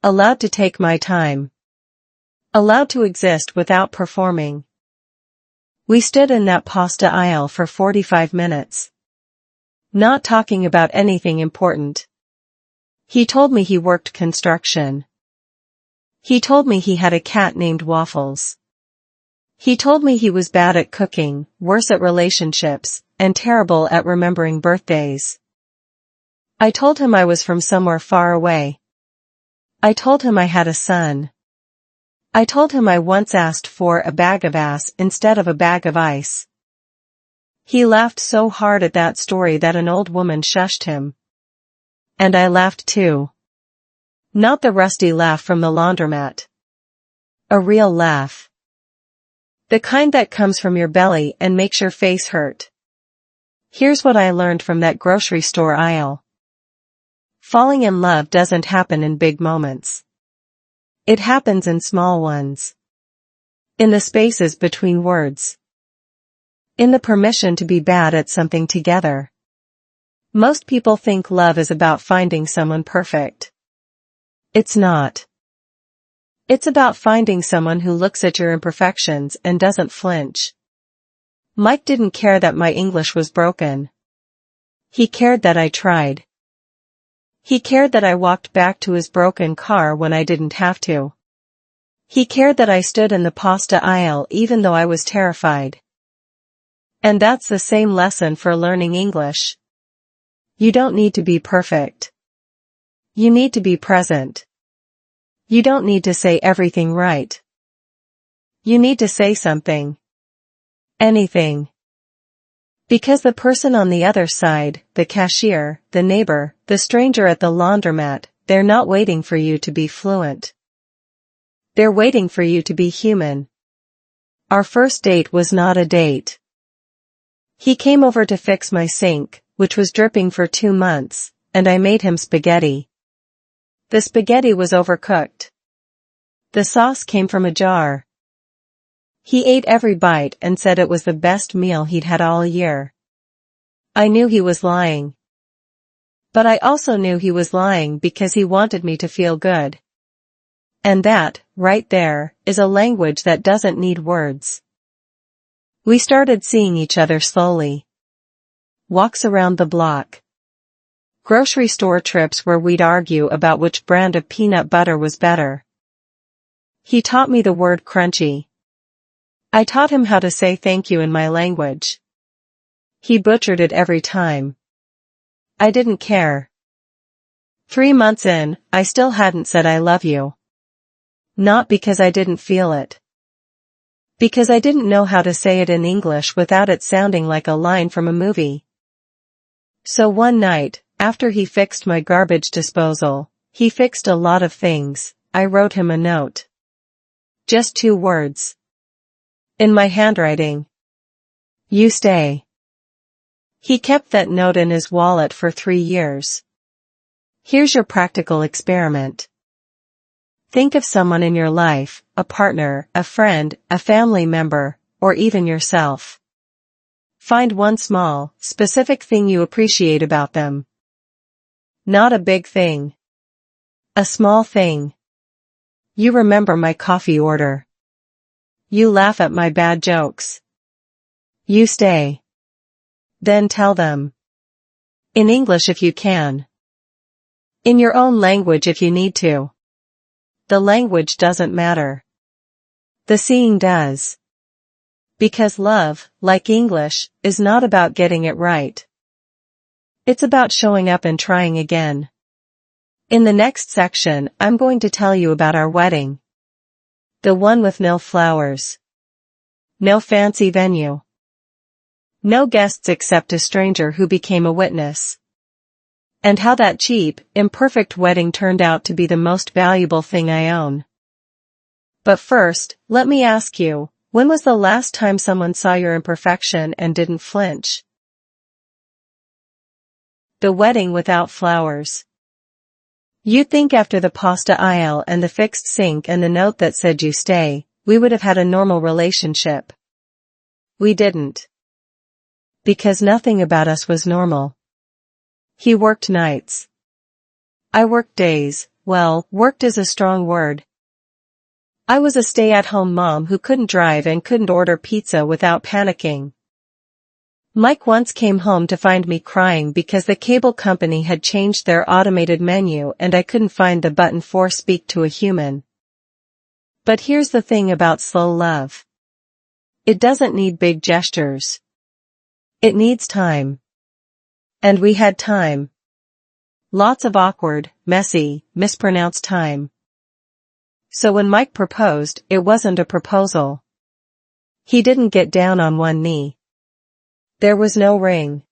Allowed to take my time. Allowed to exist without performing. We stood in that pasta aisle for 45 minutes. Not talking about anything important. He told me he worked construction. He told me he had a cat named Waffles. He told me he was bad at cooking, worse at relationships, and terrible at remembering birthdays. I told him I was from somewhere far away. I told him I had a son. I told him I once asked for a bag of ass instead of a bag of ice. He laughed so hard at that story that an old woman shushed him. And I laughed too. Not the rusty laugh from the laundromat. A real laugh. The kind that comes from your belly and makes your face hurt. Here's what I learned from that grocery store aisle. Falling in love doesn't happen in big moments. It happens in small ones. In the spaces between words. In the permission to be bad at something together. Most people think love is about finding someone perfect. It's not. It's about finding someone who looks at your imperfections and doesn't flinch. Mike didn't care that my English was broken. He cared that I tried. He cared that I walked back to his broken car when I didn't have to. He cared that I stood in the pasta aisle even though I was terrified. And that's the same lesson for learning English. You don't need to be perfect. You need to be present. You don't need to say everything right. You need to say something. Anything. Because the person on the other side, the cashier, the neighbor, the stranger at the laundromat, they're not waiting for you to be fluent. They're waiting for you to be human. Our first date was not a date. He came over to fix my sink, which was dripping for 2 months, and I made him spaghetti. The spaghetti was overcooked. The sauce came from a jar. He ate every bite and said it was the best meal he'd had all year. I knew he was lying. But I also knew he was lying because he wanted me to feel good. And that, right there, is a language that doesn't need words. We started seeing each other slowly. Walks around the block. Grocery store trips where we'd argue about which brand of peanut butter was better. He taught me the word crunchy. I taught him how to say thank you in my language. He butchered it every time. I didn't care. 3 months in, I still hadn't said I love you. Not because I didn't feel it. Because I didn't know how to say it in English without it sounding like a line from a movie. So one night, after he fixed my garbage disposal, he fixed a lot of things, I wrote him a note. Just 2 words. In my handwriting. You stay. He kept that note in his wallet for 3 years. Here's your practical experiment. Think of someone in your life, a partner, a friend, a family member, or even yourself. Find one small, specific thing you appreciate about them. Not a big thing. A small thing. You remember my coffee order. You laugh at my bad jokes. You stay. Then tell them. In English if you can. In your own language if you need to. The language doesn't matter. The seeing does. Because love, like English, is not about getting it right. It's about showing up and trying again. In the next section, I'm going to tell you about our wedding. The one with no flowers. No fancy venue. No guests except a stranger who became a witness. And how that cheap, imperfect wedding turned out to be the most valuable thing I own. But first, let me ask you, when was the last time someone saw your imperfection and didn't flinch? The wedding without flowers. You'd think after the pasta aisle and the fixed sink and the note that said you stay, we would have had a normal relationship. We didn't. Because nothing about us was normal. He worked nights. I worked days. Well, worked is a strong word. I was a stay-at-home mom who couldn't drive and couldn't order pizza without panicking. Mike once came home to find me crying because the cable company had changed their automated menu and I couldn't find the button for speak to a human. But here's the thing about slow love. It doesn't need big gestures. It needs time. And we had time. Lots of awkward, messy, mispronounced time. So when Mike proposed, it wasn't a proposal. He didn't get down on one knee. There was no ring.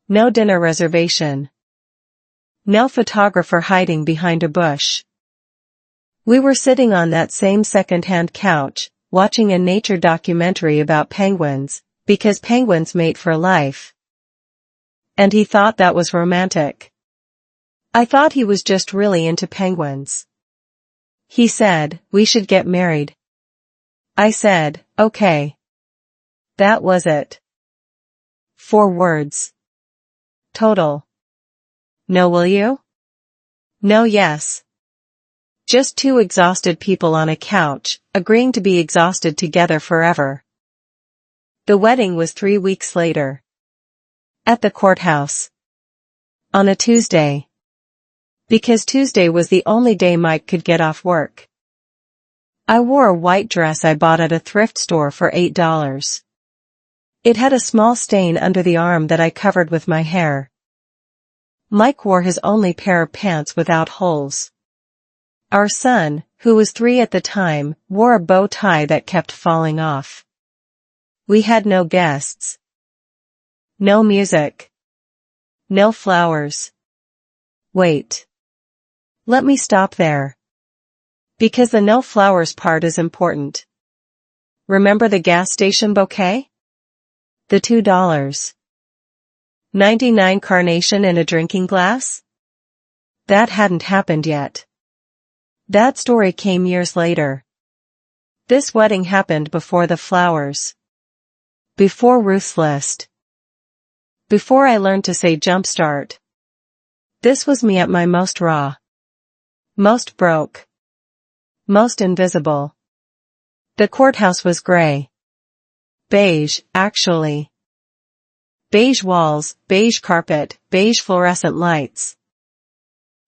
No dinner reservation. No photographer hiding behind a bush. We were sitting on that same second-hand couch, watching a nature documentary about penguins, because penguins mate for life. And he thought that was romantic. I thought he was just really into penguins. He said, we should get married. I said, okay. That was it. 4 words. Total. No, will you? No, yes. Just 2 exhausted people on a couch, agreeing to be exhausted together forever. The wedding was 3 weeks later. At the courthouse. On a Tuesday. Because Tuesday was the only day Mike could get off work. I wore a white dress I bought at a thrift store for $8. It had a small stain under the arm that I covered with my hair. Mike wore his only pair of pants without holes. Our son, who was 3 at the time, wore a bow tie that kept falling off. We had no guests. No music. No flowers. Wait. Let me stop there. Because the no flowers part is important. Remember the gas station bouquet? The $2.99 carnation in a drinking glass? That hadn't happened yet. That story came years later. This wedding happened before the flowers. Before Ruth's list. Before I learned to say jumpstart. This was me at my most raw. Most broke. Most invisible. The courthouse was gray. Beige, actually. Beige walls, beige carpet, beige fluorescent lights.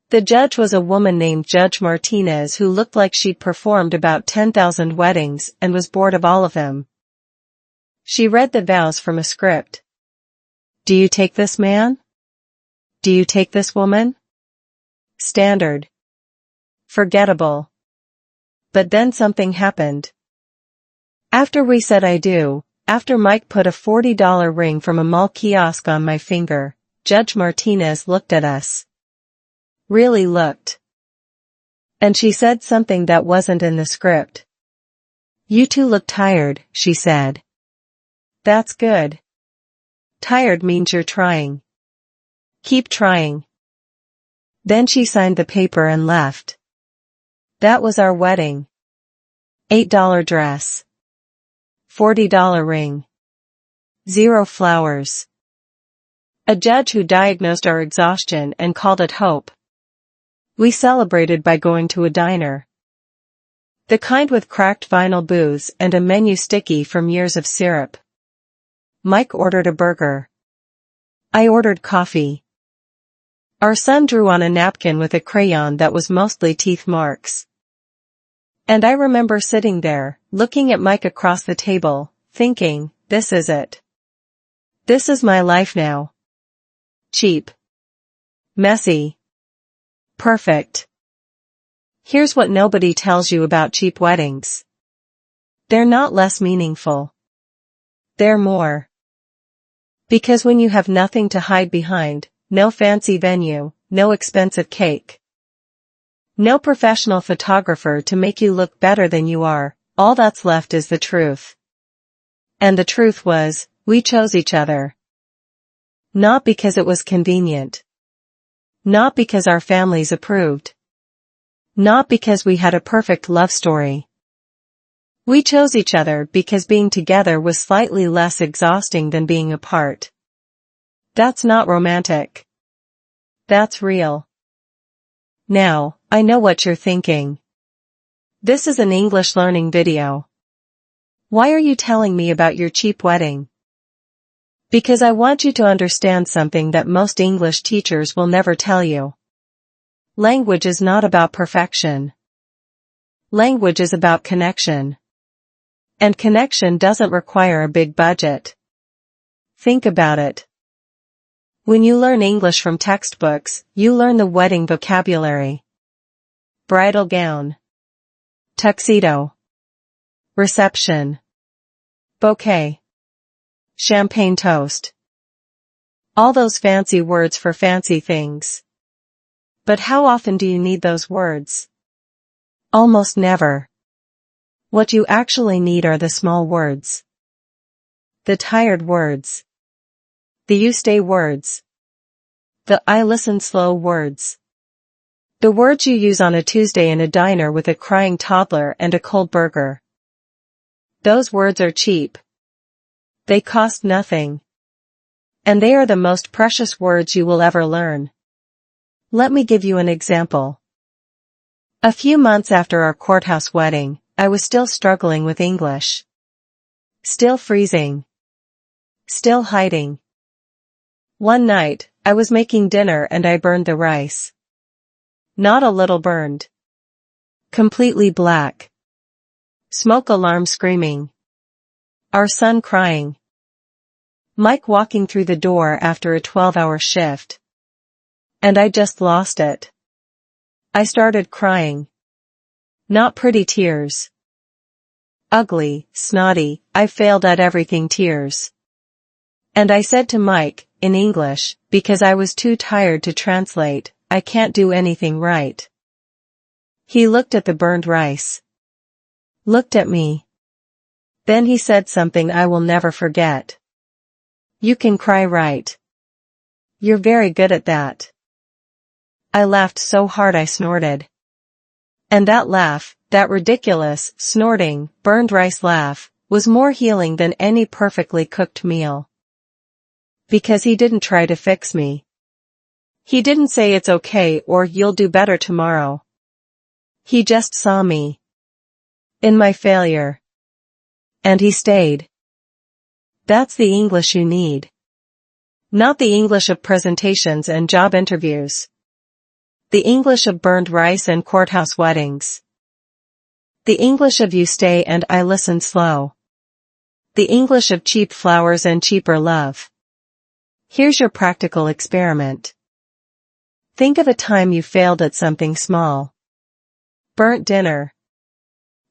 The judge was a woman named Judge Martinez who looked like she'd performed about 10,000 weddings and was bored of all of them. She read the vows from a script. Do you take this man? Do you take this woman? Standard. Forgettable. But then something happened. After we said I do, after Mike put a $40 ring from a mall kiosk on my finger, Judge Martinez looked at us. Really looked. And she said something that wasn't in the script. You two look tired, she said. That's good. Tired means you're trying. Keep trying. Then she signed the paper and left. That was our wedding. $8 dress. $40 ring. 0 flowers. A judge who diagnosed our exhaustion and called it hope. We celebrated by going to a diner. The kind with cracked vinyl booths and a menu sticky from years of syrup. Mike ordered a burger. I ordered coffee. Our son drew on a napkin with a crayon that was mostly teeth marks. And I remember sitting there, looking at Mike across the table, thinking, this is it. This is my life now. Cheap. Messy. Perfect. Here's what nobody tells you about cheap weddings. They're not less meaningful. They're more. Because when you have nothing to hide behind, no fancy venue, no expensive cake, no professional photographer to make you look better than you are, all that's left is the truth. And the truth was, we chose each other. Not because it was convenient. Not because our families approved. Not because we had a perfect love story. We chose each other because being together was slightly less exhausting than being apart. That's not romantic. That's real. Now, I know what you're thinking. This is an English learning video. Why are you telling me about your cheap wedding? Because I want you to understand something that most English teachers will never tell you. Language is not about perfection. Language is about connection. And connection doesn't require a big budget. Think about it. When you learn English from textbooks, you learn the wedding vocabulary. Bridal gown. Tuxedo. Reception. Bouquet. Champagne toast. All those fancy words for fancy things. But how often do you need those words? Almost never. What you actually need are the small words. The tired words. The you stay words. The I listen slow words. The words you use on a Tuesday in a diner with a crying toddler and a cold burger. Those words are cheap. They cost nothing. And they are the most precious words you will ever learn. Let me give you an example. A few months after our courthouse wedding, I was still struggling with English. Still freezing. Still hiding. One night, I was making dinner and I burned the rice. Not a little burned. Completely black. Smoke alarm screaming. Our son crying. Mike walking through the door after a 12-hour shift. And I just lost it. I started crying. Not pretty tears. Ugly, snotty, I failed at everything tears. And I said to Mike, in English, because I was too tired to translate, I can't do anything right. He looked at the burned rice. Looked at me. Then he said something I will never forget. You can cry right. You're very good at that. I laughed so hard I snorted. And that laugh, that ridiculous, snorting, burned rice laugh, was more healing than any perfectly cooked meal. Because he didn't try to fix me. He didn't say it's okay or you'll do better tomorrow. He just saw me. In my failure. And he stayed. That's the English you need. Not the English of presentations and job interviews. The English of burned rice and courthouse weddings. The English of you stay and I listen slow. The English of cheap flowers and cheaper love. Here's your practical experiment. Think of a time you failed at something small. Burnt dinner.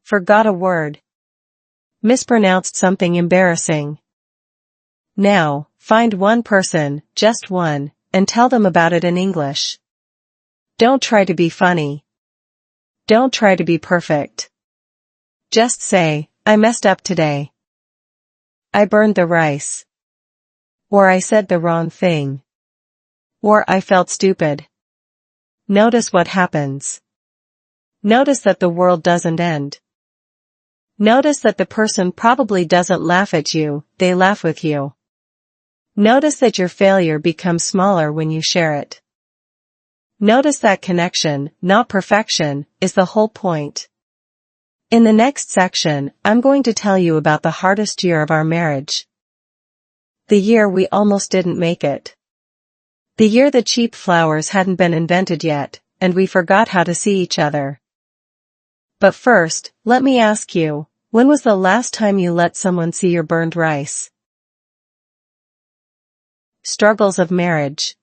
Forgot a word. Mispronounced something embarrassing. Now, find one person, just one, and tell them about it in English. Don't try to be funny. Don't try to be perfect. Just say, I messed up today. I burned the rice. Or I said the wrong thing. Or I felt stupid. Notice what happens. Notice that the world doesn't end. Notice that the person probably doesn't laugh at you, they laugh with you. Notice that your failure becomes smaller when you share it. Notice that connection, not perfection, is the whole point. In the next section, I'm going to tell you about the hardest year of our marriage. The year we almost didn't make it. The year the cheap flowers hadn't been invented yet, and we forgot how to see each other. But first, let me ask you, when was the last time you let someone see your burned rice? Struggles of marriage.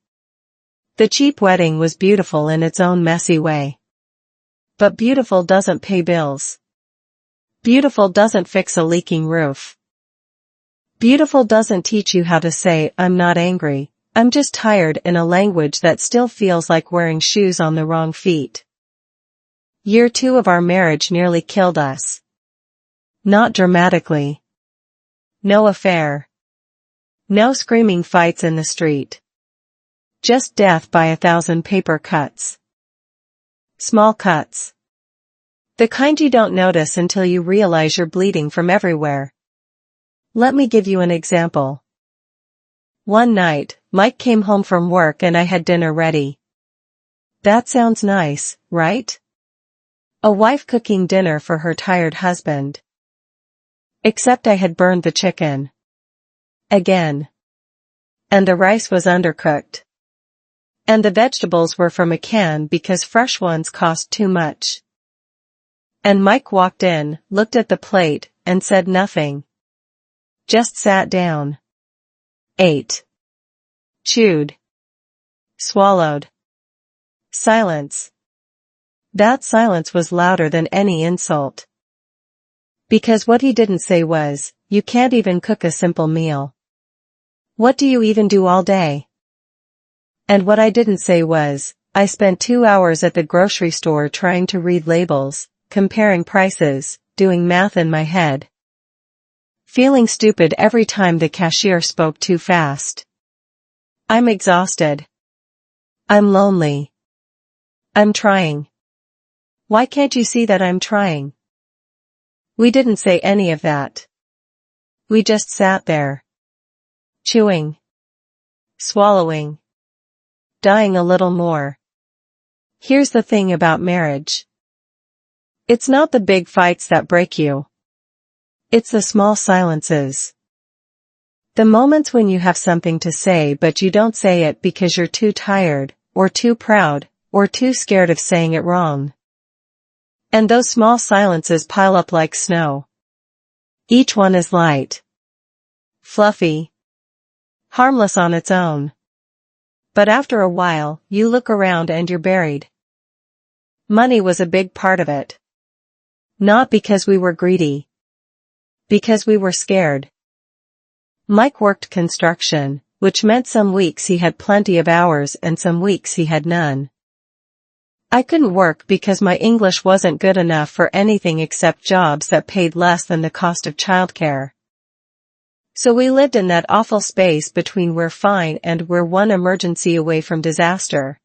The cheap wedding was beautiful in its own messy way. But beautiful doesn't pay bills. Beautiful doesn't fix a leaking roof. Beautiful doesn't teach you how to say, "I'm not angry, I'm just tired," in a language that still feels like wearing shoes on the wrong feet. Year 2 of our marriage nearly killed us. Not dramatically. No affair. No screaming fights in the street. Just death by 1,000 paper cuts. Small cuts. The kind you don't notice until you realize you're bleeding from everywhere. Let me give you an example. One night, Mike came home from work and I had dinner ready. That sounds nice, right? A wife cooking dinner for her tired husband. Except I had burned the chicken. Again. And the rice was undercooked. And the vegetables were from a can because fresh ones cost too much. And Mike walked in, looked at the plate, and said nothing. Just sat down. Ate. Chewed. Swallowed. Silence. That silence was louder than any insult. Because what he didn't say was, "You can't even cook a simple meal. What do you even do all day?" And what I didn't say was, "I spent 2 hours at the grocery store trying to read labels, comparing prices, doing math in my head. Feeling stupid every time the cashier spoke too fast. I'm exhausted. I'm lonely. I'm trying. Why can't you see that I'm trying?" We didn't say any of that. We just sat there. Chewing. Swallowing. Dying a little more. Here's the thing about marriage. It's not the big fights that break you. It's the small silences. The moments when you have something to say but you don't say it because you're too tired, or too proud, or too scared of saying it wrong. And those small silences pile up like snow. Each one is light. Fluffy. Harmless on its own. But after a while, you look around and you're buried. Money was a big part of it. Not because we were greedy. Because we were scared. Mike worked construction, which meant some weeks he had plenty of hours and some weeks he had none. I couldn't work because my English wasn't good enough for anything except jobs that paid less than the cost of childcare. So we lived in that awful space between we're fine and we're one emergency away from disaster.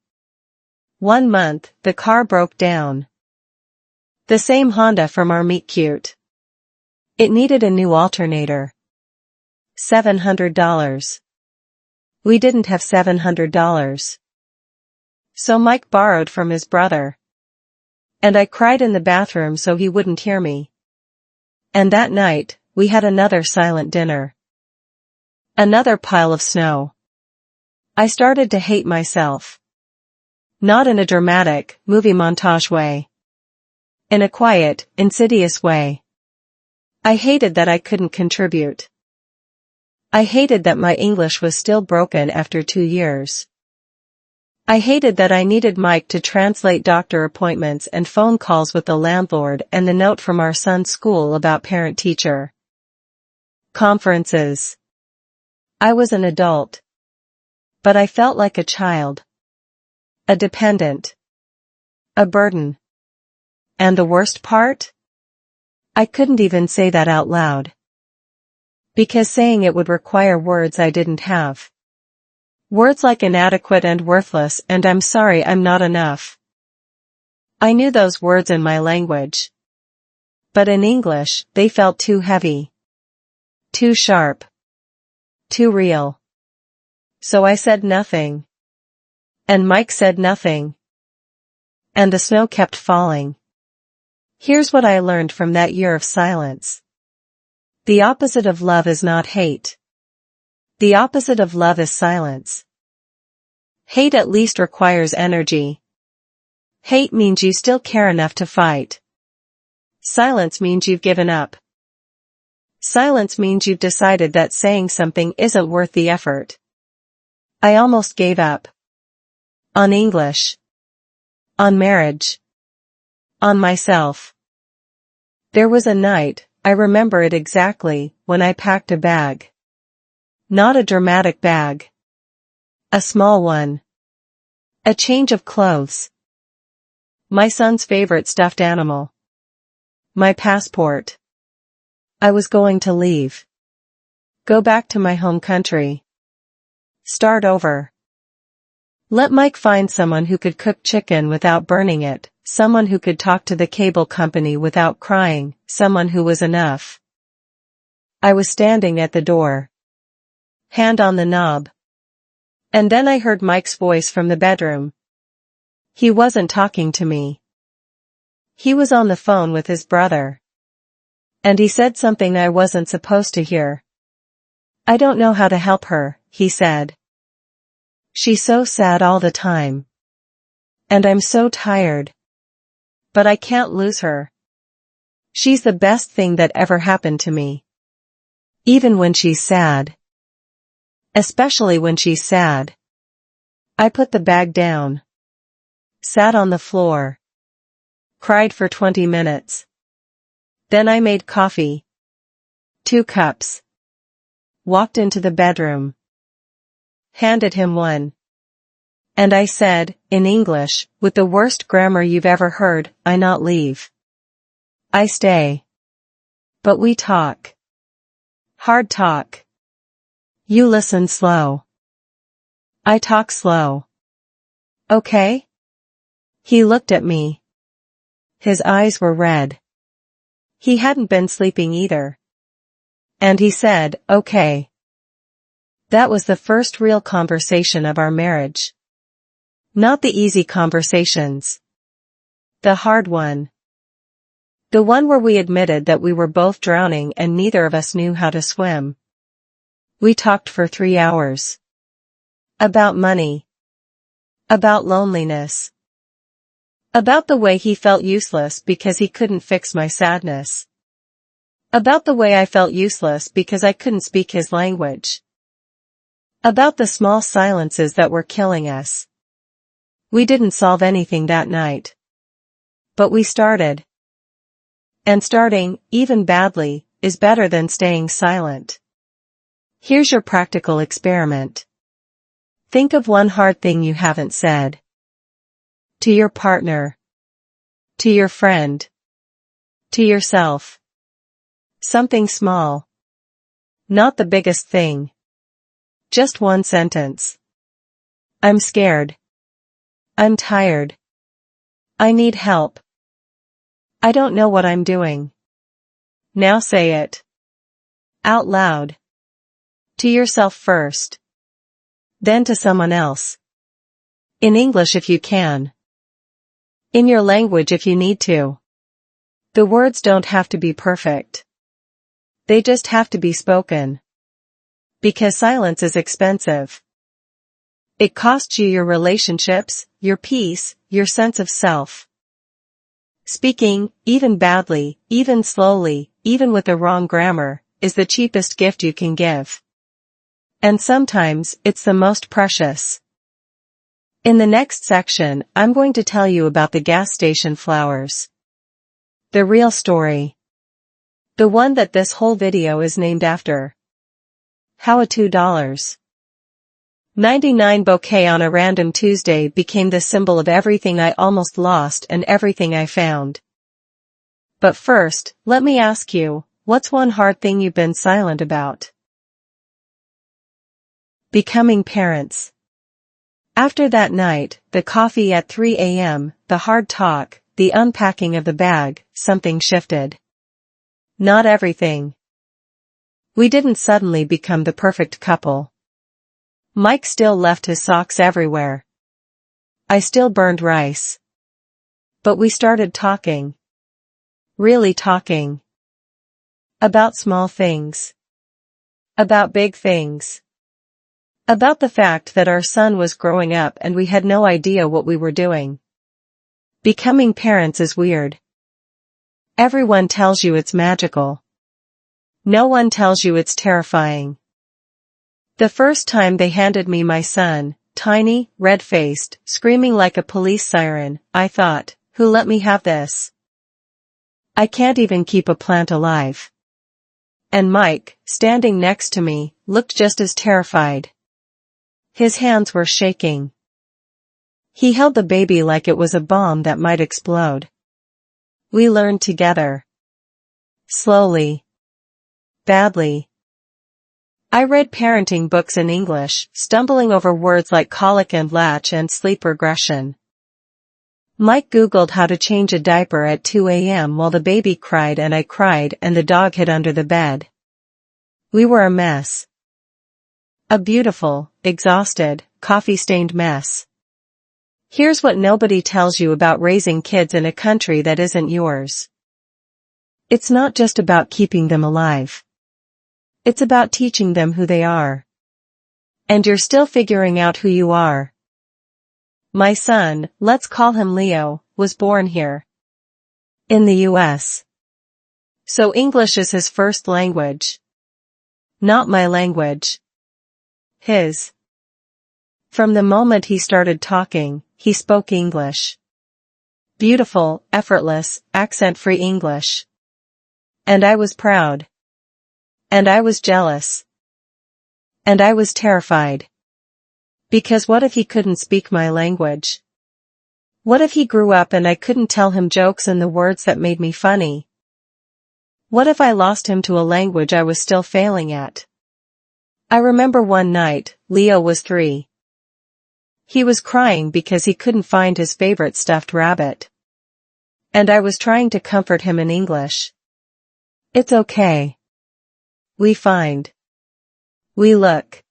One month, the car broke down. The same Honda from our meet cute. It needed a new alternator. $700. We didn't have $700. So Mike borrowed from his brother. And I cried in the bathroom so he wouldn't hear me. And that night, we had another silent dinner. Another pile of snow. I started to hate myself. Not in a dramatic, movie montage way. In a quiet, insidious way. I hated that I couldn't contribute. I hated that my English was still broken after 2 years. I hated that I needed Mike to translate doctor appointments and phone calls with the landlord and the note from our son's school about parent-teacher conferences. I was an adult. But I felt like a child. A dependent. A burden. And the worst part? I couldn't even say that out loud. Because saying it would require words I didn't have. Words like inadequate and worthless and I'm sorry I'm not enough. I knew those words in my language. But in English, they felt too heavy. Too sharp. Too real. So I said nothing. And Mike said nothing. And the snow kept falling. Here's what I learned from that year of silence. The opposite of love is not hate. The opposite of love is silence. Hate at least requires energy. Hate means you still care enough to fight. Silence means you've given up. Silence means you've decided that saying something isn't worth the effort. I almost gave up. On English. On marriage. On myself. There was a night, I remember it exactly, when I packed a bag. Not a dramatic bag. A small one. A change of clothes. My son's favorite stuffed animal. My passport. I was going to leave. Go back to my home country. Start over. Let Mike find someone who could cook chicken without burning it, someone who could talk to the cable company without crying, someone who was enough. I was standing at the door. Hand on the knob. And then I heard Mike's voice from the bedroom. He wasn't talking to me. He was on the phone with his brother. And he said something I wasn't supposed to hear. I don't know how to help her, he said. She's so sad all the time. And I'm so tired. But I can't lose her. She's the best thing that ever happened to me. Even when she's sad. Especially when she's sad. I put the bag down. Sat on the floor. Cried for 20 minutes. Then I made coffee. 2 cups. Walked into the bedroom. Handed him one. And I said, in English, with the worst grammar you've ever heard, I not leave. I stay. But we talk. Hard talk. You listen slow. I talk slow. Okay? He looked at me. His eyes were red. He hadn't been sleeping either. And he said, okay. That was the first real conversation of our marriage. Not the easy conversations. The hard one. The one where we admitted that we were both drowning and neither of us knew how to swim. We talked for 3 hours. About money. About loneliness. About the way he felt useless because he couldn't fix my sadness. About the way I felt useless because I couldn't speak his language. About the small silences that were killing us. We didn't solve anything that night. But we started. And starting, even badly, is better than staying silent. Here's your practical experiment. Think of one hard thing you haven't said. To your partner. To your friend. To yourself. Something small. Not the biggest thing. Just one sentence. I'm scared. I'm tired. I need help. I don't know what I'm doing. Now say it. Out loud. To yourself first. Then to someone else. In English if you can. In your language if you need to. The words don't have to be perfect. They just have to be spoken. Because silence is expensive. It costs you your relationships, your peace, your sense of self. Speaking, even badly, even slowly, even with the wrong grammar, is the cheapest gift you can give. And sometimes, it's the most precious. In the next section, I'm going to tell you about the gas station flowers. The real story. The one that this whole video is named after. How a $2.99 bouquet on a random Tuesday became the symbol of everything I almost lost and everything I found. But first, let me ask you, what's one hard thing you've been silent about? Becoming parents. After that night, the coffee at 3 a.m., the hard talk, the unpacking of the bag, something shifted. Not everything. We didn't suddenly become the perfect couple. Mike still left his socks everywhere. I still burned rice. But we started talking. Really talking. About small things. About big things. About the fact that our son was growing up and we had no idea what we were doing. Becoming parents is weird. Everyone tells you it's magical. No one tells you it's terrifying. The first time they handed me my son, tiny, red-faced, screaming like a police siren, I thought, who let me have this? I can't even keep a plant alive. And Mike, standing next to me, looked just as terrified. His hands were shaking. He held the baby like it was a bomb that might explode. We learned together. Slowly. Badly. I read parenting books in English, stumbling over words like colic and latch and sleep regression. Mike Googled how to change a diaper at 2 a.m. while the baby cried and I cried and the dog hid under the bed. We were a mess. A beautiful, exhausted, coffee-stained mess. Here's what nobody tells you about raising kids in a country that isn't yours. It's not just about keeping them alive. It's about teaching them who they are. And you're still figuring out who you are. My son, let's call him Leo, was born here. In the US. So English is his first language. Not my language. His. From the moment he started talking, he spoke English. Beautiful, effortless, accent-free English. And I was proud. And I was jealous. And I was terrified. Because what if he couldn't speak my language? What if he grew up and I couldn't tell him jokes in the words that made me funny? What if I lost him to a language I was still failing at? I remember one night, Leo was 3. He was crying because he couldn't find his favorite stuffed rabbit. And I was trying to comfort him in English. It's okay. We find. We look.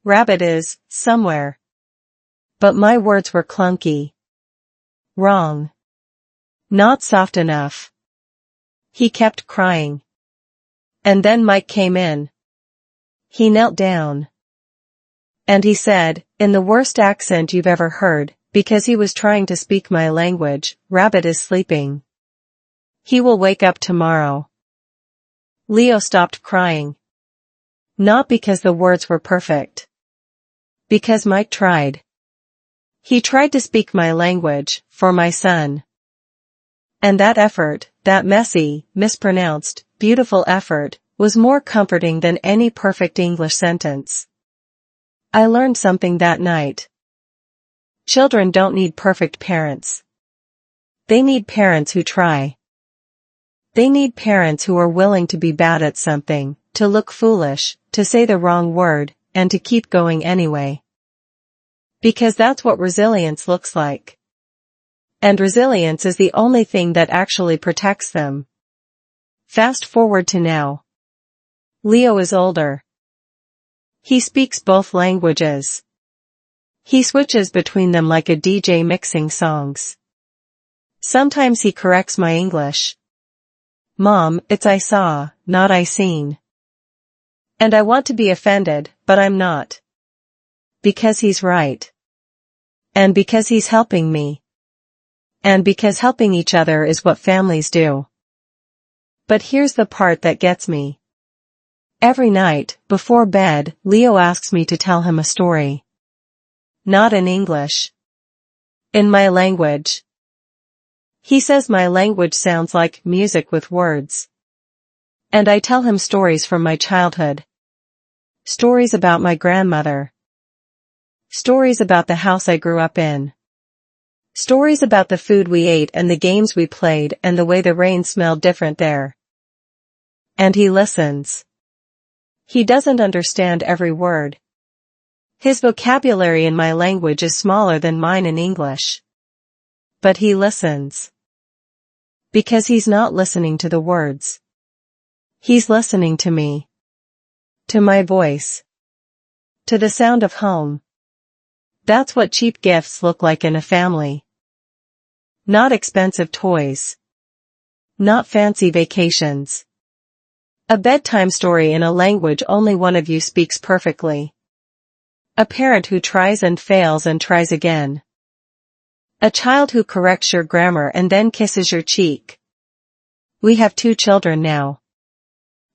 Rabbit is, somewhere. But my words were clunky. Wrong. Not soft enough. He kept crying. And then Mike came in. He knelt down. And he said, in the worst accent you've ever heard, because he was trying to speak my language, Rabbit is sleeping. He will wake up tomorrow. Leo stopped crying. Not because the words were perfect. Because Mike tried. He tried to speak my language, for my son. And that effort, that messy, mispronounced, beautiful effort, was more comforting than any perfect English sentence. I learned something that night. Children don't need perfect parents. They need parents who try. They need parents who are willing to be bad at something, to look foolish, to say the wrong word, and to keep going anyway. Because that's what resilience looks like. And resilience is the only thing that actually protects them. Fast forward to now. Leo is older. He speaks both languages. He switches between them like a DJ mixing songs. Sometimes he corrects my English. Mom, it's I saw, not I seen. And I want to be offended, but I'm not. Because he's right. And because he's helping me. And because helping each other is what families do. But here's the part that gets me. Every night, before bed, Leo asks me to tell him a story. Not in English. In my language. He says my language sounds like music with words. And I tell him stories from my childhood. Stories about my grandmother. Stories about the house I grew up in. Stories about the food we ate and the games we played and the way the rain smelled different there. And he listens. He doesn't understand every word. His vocabulary in my language is smaller than mine in English. But he listens. Because he's not listening to the words. He's listening to me. To my voice. To the sound of home. That's what cheap gifts look like in a family. Not expensive toys. Not fancy vacations. A bedtime story in a language only one of you speaks perfectly. A parent who tries and fails and tries again. A child who corrects your grammar and then kisses your cheek. We have 2 children now.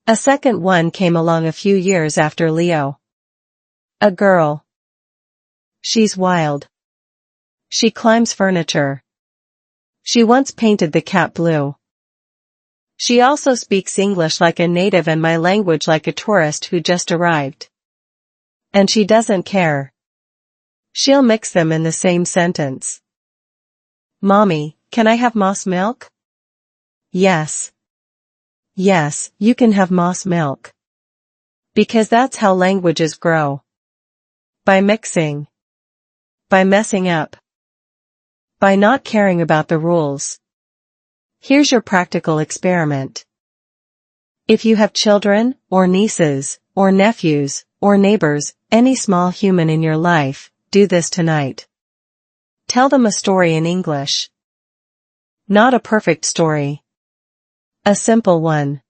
A second one came along a few years after Leo. A girl. She's wild. She climbs furniture. She once painted the cat blue. She also speaks English like a native and my language like a tourist who just arrived. And she doesn't care. She'll mix them in the same sentence. Mommy, can I have moss milk? Yes. Yes, you can have moss milk. Because that's how languages grow. By mixing. By messing up. By not caring about the rules. Here's your practical experiment. If you have children, or nieces, or nephews, or neighbors, any small human in your life, do this tonight. Tell them a story in English. Not a perfect story. A simple one.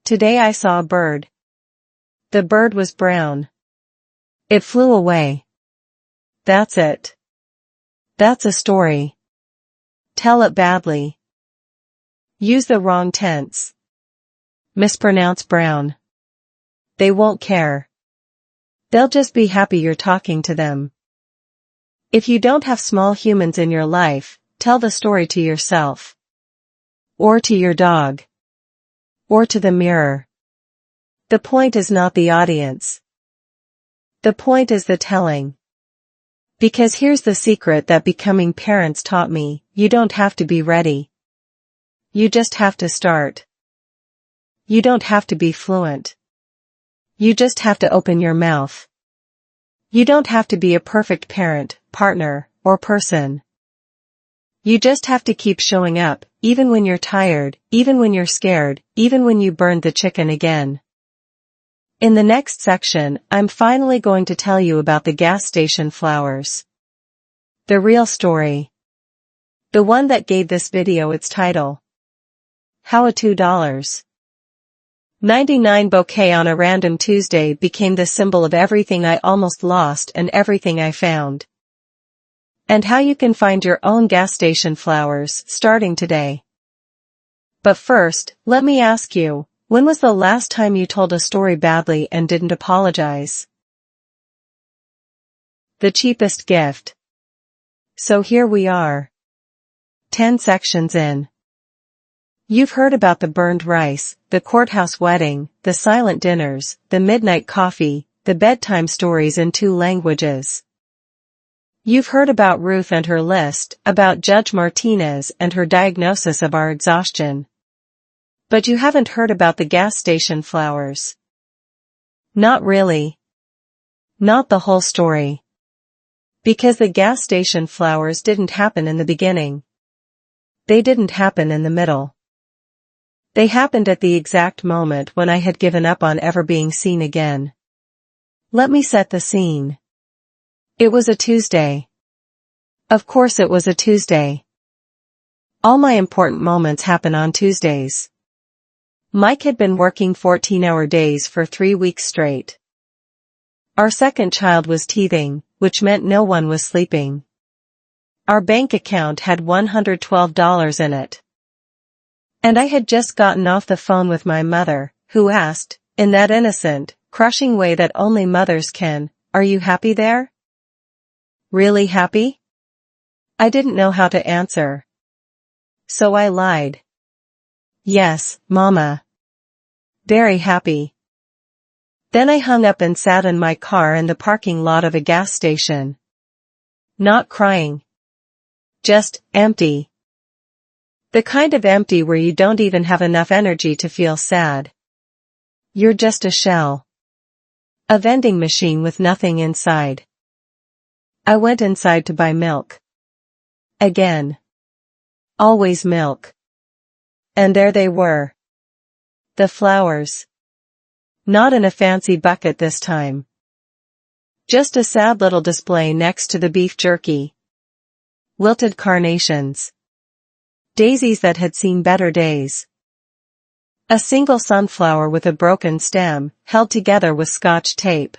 Today I saw a bird. The bird was brown. It flew away. That's it. That's a story. Tell it badly. Use the wrong tense. Mispronounce brown. They won't care. They'll just be happy you're talking to them. If you don't have small humans in your life, tell the story to yourself. Or to your dog. Or to the mirror. The point is not the audience. The point is the telling. Because here's the secret that becoming parents taught me, you don't have to be ready. You just have to start. You don't have to be fluent. You just have to open your mouth. You don't have to be a perfect parent, partner, or person. You just have to keep showing up, even when you're tired, even when you're scared, even when you burned the chicken again. In the next section, I'm finally going to tell you about the gas station flowers. The real story. The one that gave this video its title. How a $2.99 bouquet on a random Tuesday became the symbol of everything I almost lost and everything I found. And how you can find your own gas station flowers starting today. But first, let me ask you, when was the last time you told a story badly and didn't apologize? The cheapest gift. So here we are. 10 sections in. You've heard about the burned rice, the courthouse wedding, the silent dinners, the midnight coffee, the bedtime stories in 2 languages. You've heard about Ruth and her list, about Judge Martinez and her diagnosis of our exhaustion. But you haven't heard about the gas station flowers. Not really. Not the whole story. Because the gas station flowers didn't happen in the beginning. They didn't happen in the middle. They happened at the exact moment when I had given up on ever being seen again. Let me set the scene. It was a Tuesday. Of course it was a Tuesday. All my important moments happen on Tuesdays. Mike had been working 14-hour days for 3 weeks straight. Our second child was teething, which meant no one was sleeping. Our bank account had $112 in it. And I had just gotten off the phone with my mother, who asked, in that innocent, crushing way that only mothers can, "Are you happy there?" Really happy? I didn't know how to answer. So I lied. Yes, Mama. Very happy. Then I hung up and sat in my car in the parking lot of a gas station. Not crying. Just empty. The kind of empty where you don't even have enough energy to feel sad. You're just a shell. A vending machine with nothing inside. I went inside to buy milk. Again. Always milk. And there they were. The flowers. Not in a fancy bucket this time. Just a sad little display next to the beef jerky. Wilted carnations. Daisies that had seen better days. A single sunflower with a broken stem, held together with Scotch tape.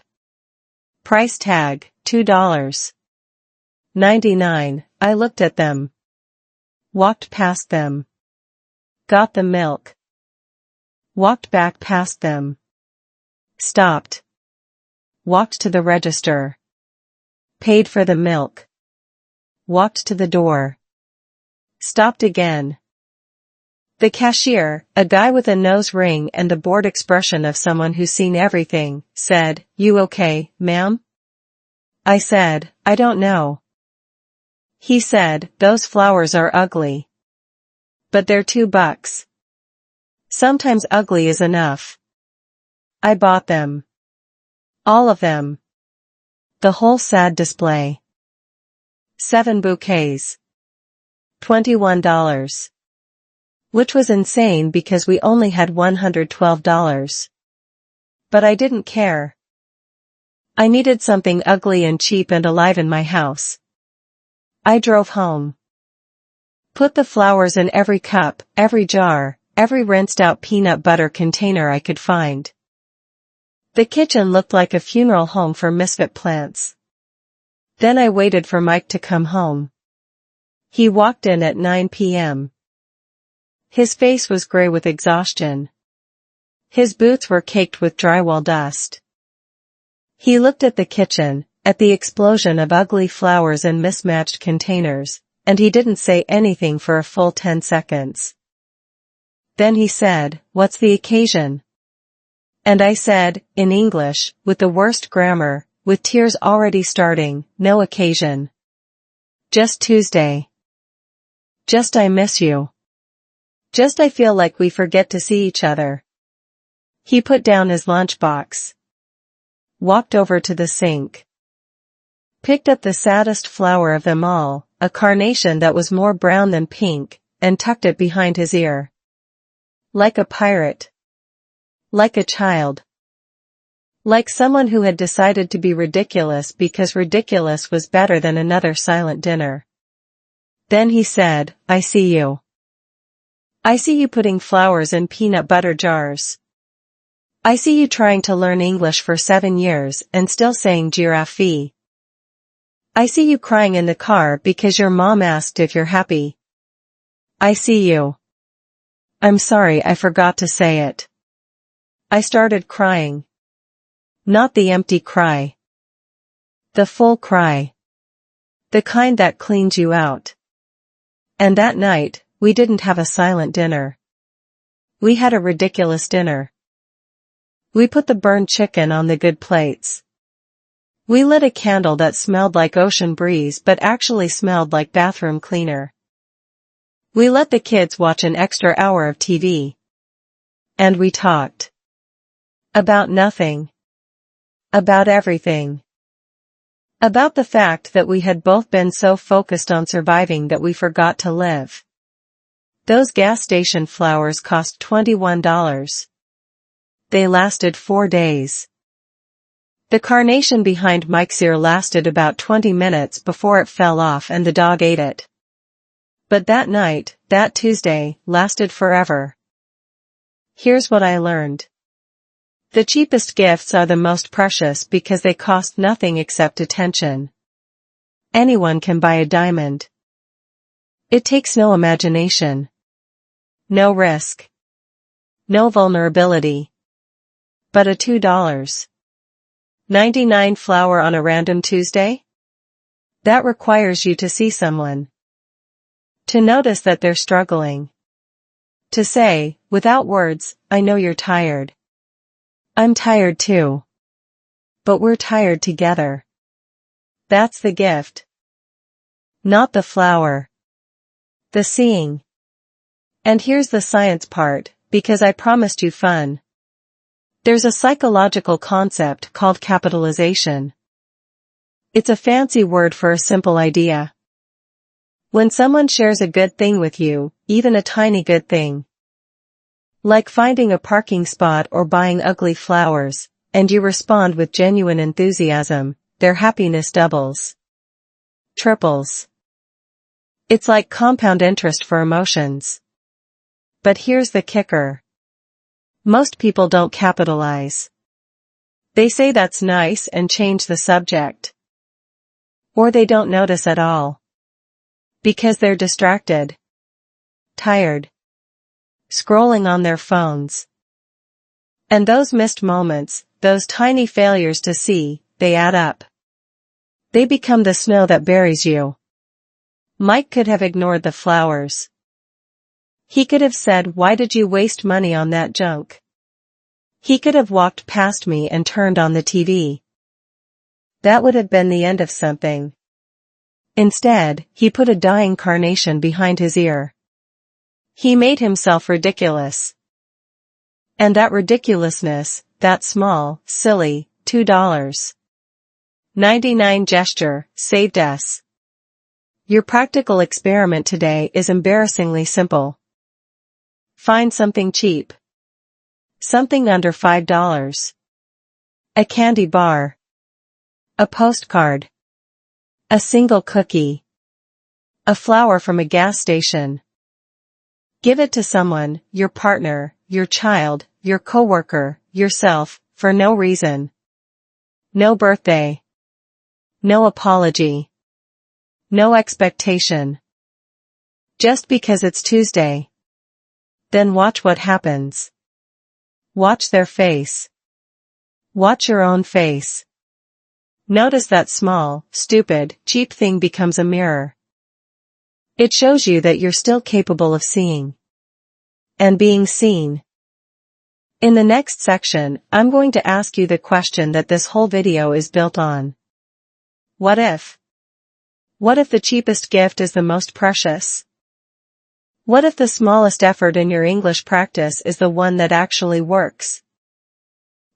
Price tag, $2.99. I looked at them. Walked past them. Got the milk. Walked back past them. Stopped. Walked to the register. Paid for the milk. Walked to the door. Stopped again. The cashier, a guy with a nose ring and a bored expression of someone who's seen everything, said, "You okay, ma'am?" I said, "I don't know." He said, "Those flowers are ugly. But they're $2. Sometimes ugly is enough." I bought them. All of them. The whole sad display. 7 bouquets. $21. Which was insane because we only had $112. But I didn't care. I needed something ugly and cheap and alive in my house. I drove home. Put the flowers in every cup, every jar, every rinsed out peanut butter container I could find. The kitchen looked like a funeral home for misfit plants. Then I waited for Mike to come home. He walked in at 9 p.m. His face was gray with exhaustion. His boots were caked with drywall dust. He looked at the kitchen, at the explosion of ugly flowers in mismatched containers, and he didn't say anything for a full 10 seconds. Then he said, "What's the occasion?" And I said, in English, with the worst grammar, with tears already starting, "No occasion. Just Tuesday. Just I miss you. Just I feel like we forget to see each other." He put down his lunchbox. Walked over to the sink. Picked up the saddest flower of them all, a carnation that was more brown than pink, and tucked it behind his ear. Like a pirate. Like a child. Like someone who had decided to be ridiculous because ridiculous was better than another silent dinner. Then he said, "I see you. I see you putting flowers in peanut butter jars. I see you trying to learn English for 7 years and still saying giraffe. I see you crying in the car because your mom asked if you're happy. I see you." I'm sorry, I forgot to say it. I started crying. Not the empty cry. The full cry. The kind that cleans you out. And that night, we didn't have a silent dinner. We had a ridiculous dinner. We put the burned chicken on the good plates. We lit a candle that smelled like ocean breeze but actually smelled like bathroom cleaner. We let the kids watch an extra hour of TV. And we talked. About nothing. About everything. About the fact that we had both been so focused on surviving that we forgot to live. Those gas station flowers cost $21. They lasted 4 days. The carnation behind Mike's ear lasted about 20 minutes before it fell off and the dog ate it. But that night, that Tuesday, lasted forever. Here's what I learned. The cheapest gifts are the most precious because they cost nothing except attention. Anyone can buy a diamond. It takes no imagination. No risk. No vulnerability. But a $2.99 flower on a random Tuesday? That requires you to see someone. To notice that they're struggling. To say, without words, "I know you're tired. I'm tired too. But we're tired together." That's the gift. Not the flower. The seeing. And here's the science part, because I promised you fun. There's a psychological concept called capitalization. It's a fancy word for a simple idea. When someone shares a good thing with you, even a tiny good thing, like finding a parking spot or buying ugly flowers, and you respond with genuine enthusiasm, their happiness doubles. Triples. It's like compound interest for emotions. But here's the kicker. Most people don't capitalize. They say that's nice and change the subject. Or they don't notice at all. Because they're distracted. Tired. Scrolling on their phones. And those missed moments, those tiny failures to see, they add up. They become the snow that buries you. Mike could have ignored the flowers. He could have said, "Why did you waste money on that junk?" He could have walked past me and turned on the TV. That would have been the end of something. Instead, he put a dying carnation behind his ear. He made himself ridiculous. And that ridiculousness, that small, silly, $2.99 gesture, saved us. Your practical experiment today is embarrassingly simple. Find something cheap. Something under $5. A candy bar. A postcard. A single cookie. A flower from a gas station. Give it to someone, your partner, your child, your coworker, yourself, for no reason. No birthday. No apology. No expectation. Just because it's Tuesday. Then watch what happens. Watch their face. Watch your own face. Notice that small, stupid, cheap thing becomes a mirror. It shows you that you're still capable of seeing. And being seen. In the next section, I'm going to ask you the question that this whole video is built on. What if? What if the cheapest gift is the most precious? What if the smallest effort in your English practice is the one that actually works?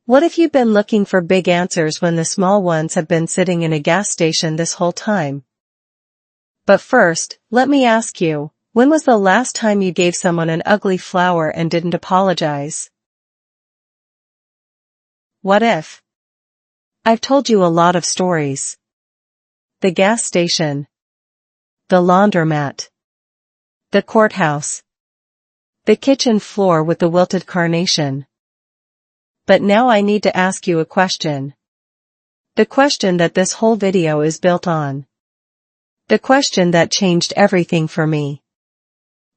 What if you've been looking for big answers when the small ones have been sitting in a gas station this whole time? But first, let me ask you, when was the last time you gave someone an ugly flower and didn't apologize? What if? I've told you a lot of stories. The gas station. The laundromat. The courthouse. The kitchen floor with the wilted carnation. But now I need to ask you a question. The question that this whole video is built on. The question that changed everything for me.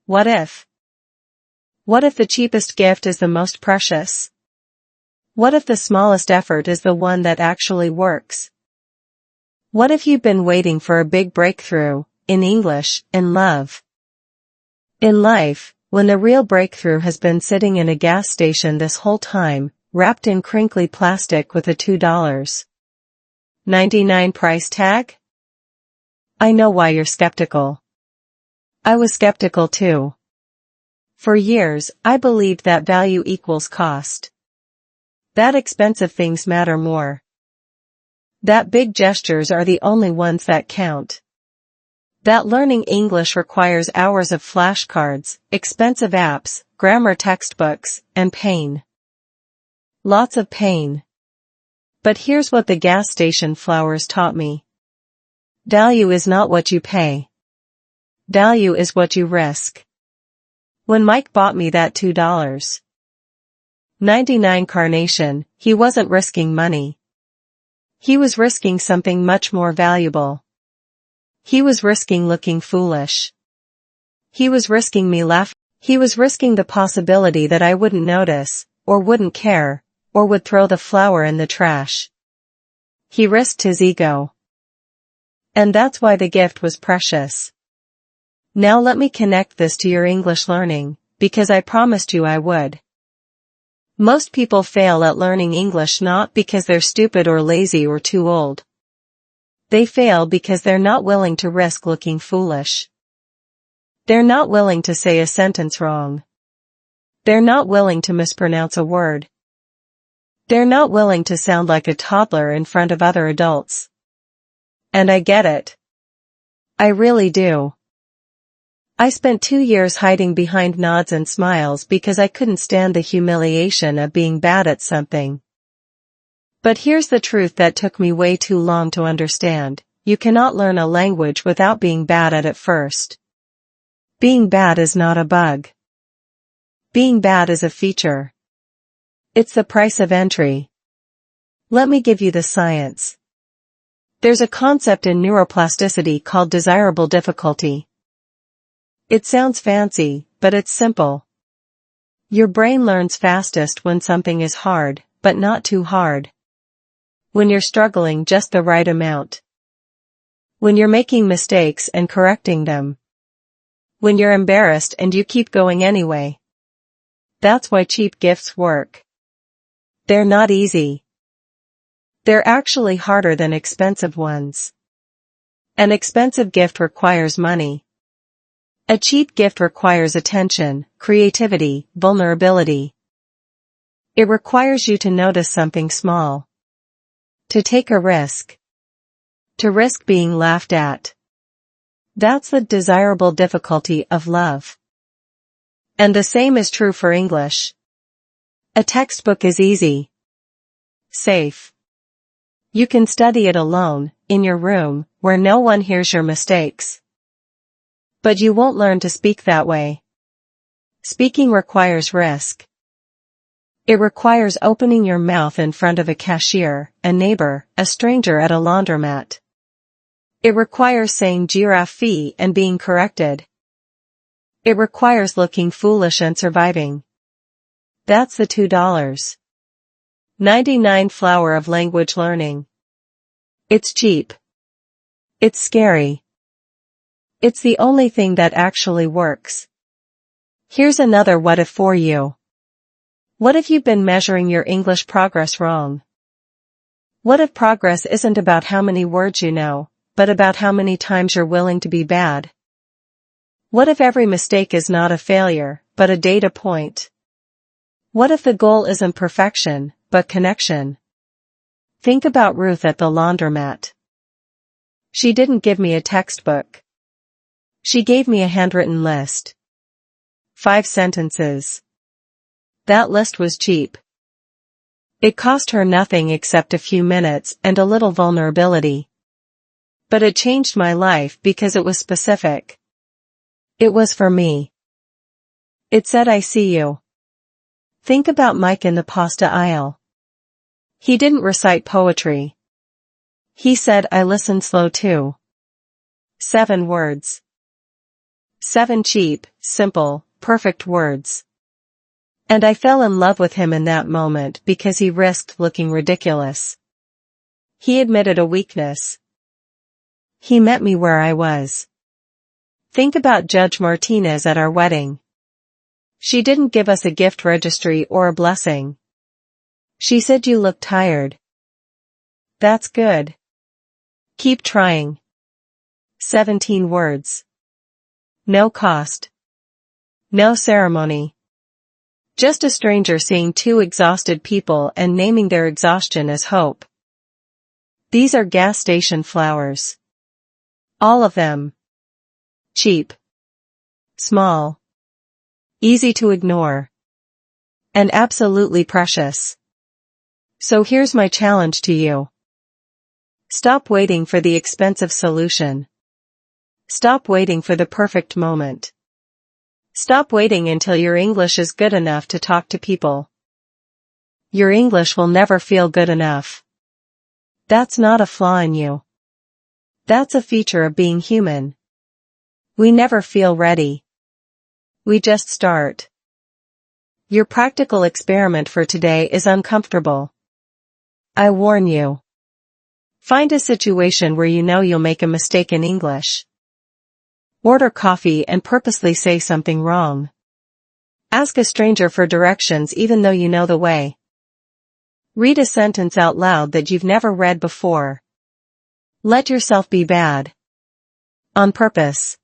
What if? What if the cheapest gift is the most precious? What if the smallest effort is the one that actually works? What if you've been waiting for a big breakthrough, in English, in love? In life, when the real breakthrough has been sitting in a gas station this whole time, wrapped in crinkly plastic with a $2.99 price tag? I know why you're skeptical. I was skeptical too. For years, I believed that value equals cost. That expensive things matter more. That big gestures are the only ones that count. That learning English requires hours of flashcards, expensive apps, grammar textbooks, and pain. Lots of pain. But here's what the gas station flowers taught me. Value is not what you pay. Value is what you risk. When Mike bought me that $2.99 carnation, he wasn't risking money. He was risking something much more valuable. He was risking looking foolish. He was risking me laughing. He was risking the possibility that I wouldn't notice, or wouldn't care, or would throw the flower in the trash. He risked his ego. And that's why the gift was precious. Now let me connect this to your English learning, because I promised you I would. Most people fail at learning English not because they're stupid or lazy or too old. They fail because they're not willing to risk looking foolish. They're not willing to say a sentence wrong. They're not willing to mispronounce a word. They're not willing to sound like a toddler in front of other adults. And I get it. I really do. I spent 2 years hiding behind nods and smiles because I couldn't stand the humiliation of being bad at something. But here's the truth that took me way too long to understand. You cannot learn a language without being bad at it first. Being bad is not a bug. Being bad is a feature. It's the price of entry. Let me give you the science. There's a concept in neuroplasticity called desirable difficulty. It sounds fancy, but it's simple. Your brain learns fastest when something is hard, but not too hard. When you're struggling just the right amount. When you're making mistakes and correcting them. When you're embarrassed and you keep going anyway. That's why cheap gifts work. They're not easy. They're actually harder than expensive ones. An expensive gift requires money. A cheap gift requires attention, creativity, vulnerability. It requires you to notice something small. To take a risk. To risk being laughed at. That's the desirable difficulty of love. And the same is true for English. A textbook is easy. Safe. You can study it alone, in your room, where no one hears your mistakes. But you won't learn to speak that way. Speaking requires risk. It requires opening your mouth in front of a cashier, a neighbor, a stranger at a laundromat. It requires saying giraffe and being corrected. It requires looking foolish and surviving. That's the $2.99 flower of language learning. It's cheap. It's scary. It's the only thing that actually works. Here's another what if for you. What if you've been measuring your English progress wrong? What if progress isn't about how many words you know, but about how many times you're willing to be bad? What if every mistake is not a failure, but a data point? What if the goal isn't perfection, but connection? Think about Ruth at the laundromat. She didn't give me a textbook. She gave me a handwritten list. 5 sentences. That list was cheap. It cost her nothing except a few minutes and a little vulnerability. But it changed my life because it was specific. It was for me. It said I see you. Think about Mike in the pasta aisle. He didn't recite poetry. He said I listen slow too. 7 words. 7 cheap, simple, perfect words. And I fell in love with him in that moment because he risked looking ridiculous. He admitted a weakness. He met me where I was. Think about Judge Martinez at our wedding. She didn't give us a gift registry or a blessing. She said you look tired. That's good. Keep trying. 17 words. No cost. No ceremony. Just a stranger seeing 2 exhausted people and naming their exhaustion as hope. These are gas station flowers. All of them. Cheap. Small. Easy to ignore. And absolutely precious. So here's my challenge to you. Stop waiting for the expensive solution. Stop waiting for the perfect moment. Stop waiting until your English is good enough to talk to people. Your English will never feel good enough. That's not a flaw in you. That's a feature of being human. We never feel ready. We just start. Your practical experiment for today is uncomfortable. I warn you. Find a situation where you know you'll make a mistake in English. Order coffee and purposely say something wrong. Ask a stranger for directions even though you know the way. Read a sentence out loud that you've never read before. Let yourself be bad. On purpose.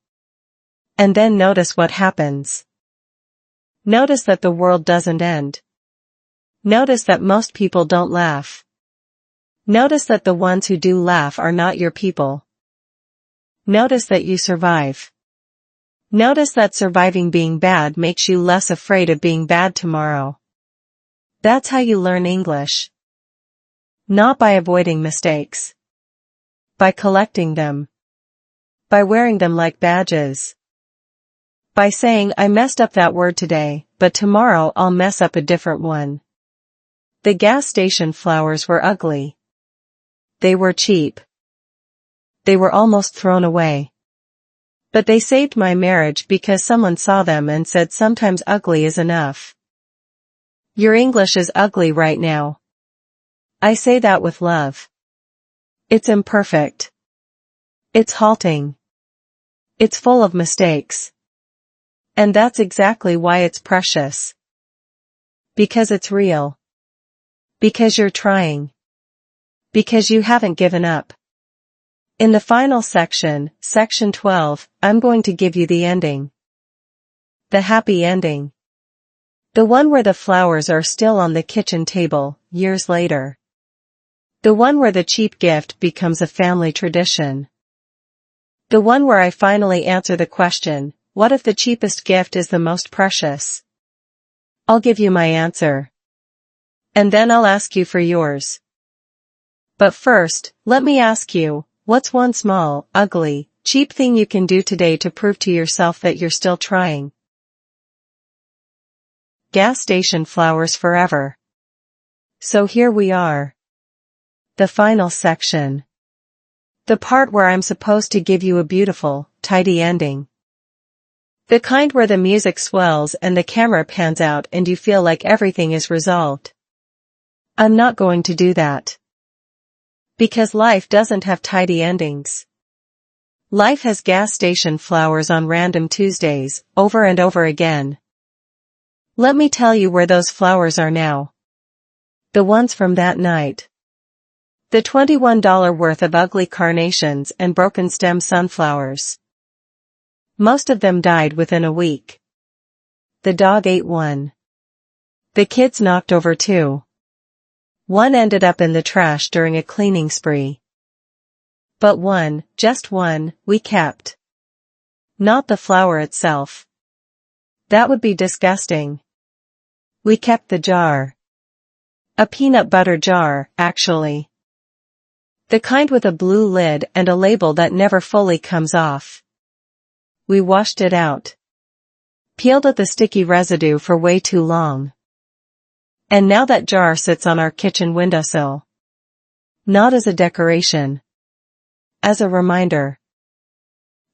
And then notice what happens. Notice that the world doesn't end. Notice that most people don't laugh. Notice that the ones who do laugh are not your people. Notice that you survive. Notice that surviving being bad makes you less afraid of being bad tomorrow. That's how you learn English. Not by avoiding mistakes. By collecting them. By wearing them like badges. By saying I messed up that word today, but tomorrow I'll mess up a different one. The gas station flowers were ugly. They were cheap. They were almost thrown away. But they saved my marriage because someone saw them and said sometimes ugly is enough. Your English is ugly right now. I say that with love. It's imperfect. It's halting. It's full of mistakes. And that's exactly why it's precious. Because it's real. Because you're trying. Because you haven't given up. In the final section, section 12, I'm going to give you the ending. The happy ending. The one where the flowers are still on the kitchen table, years later. The one where the cheap gift becomes a family tradition. The one where I finally answer the question, what if the cheapest gift is the most precious? I'll give you my answer. And then I'll ask you for yours. But first, let me ask you, what's one small, ugly, cheap thing you can do today to prove to yourself that you're still trying? Gas station flowers forever. So here we are. The final section. The part where I'm supposed to give you a beautiful, tidy ending. The kind where the music swells and the camera pans out and you feel like everything is resolved. I'm not going to do that. Because life doesn't have tidy endings. Life has gas station flowers on random Tuesdays, over and over again. Let me tell you where those flowers are now. The ones from that night. The $21 worth of ugly carnations and broken stem sunflowers. Most of them died within a week. The dog ate one. The kids knocked over two. One ended up in the trash during a cleaning spree. But one, just one, we kept. Not the flower itself. That would be disgusting. We kept the jar. A peanut butter jar, actually. The kind with a blue lid and a label that never fully comes off. We washed it out. Peeled at the sticky residue for way too long. And now that jar sits on our kitchen windowsill. Not as a decoration. As a reminder.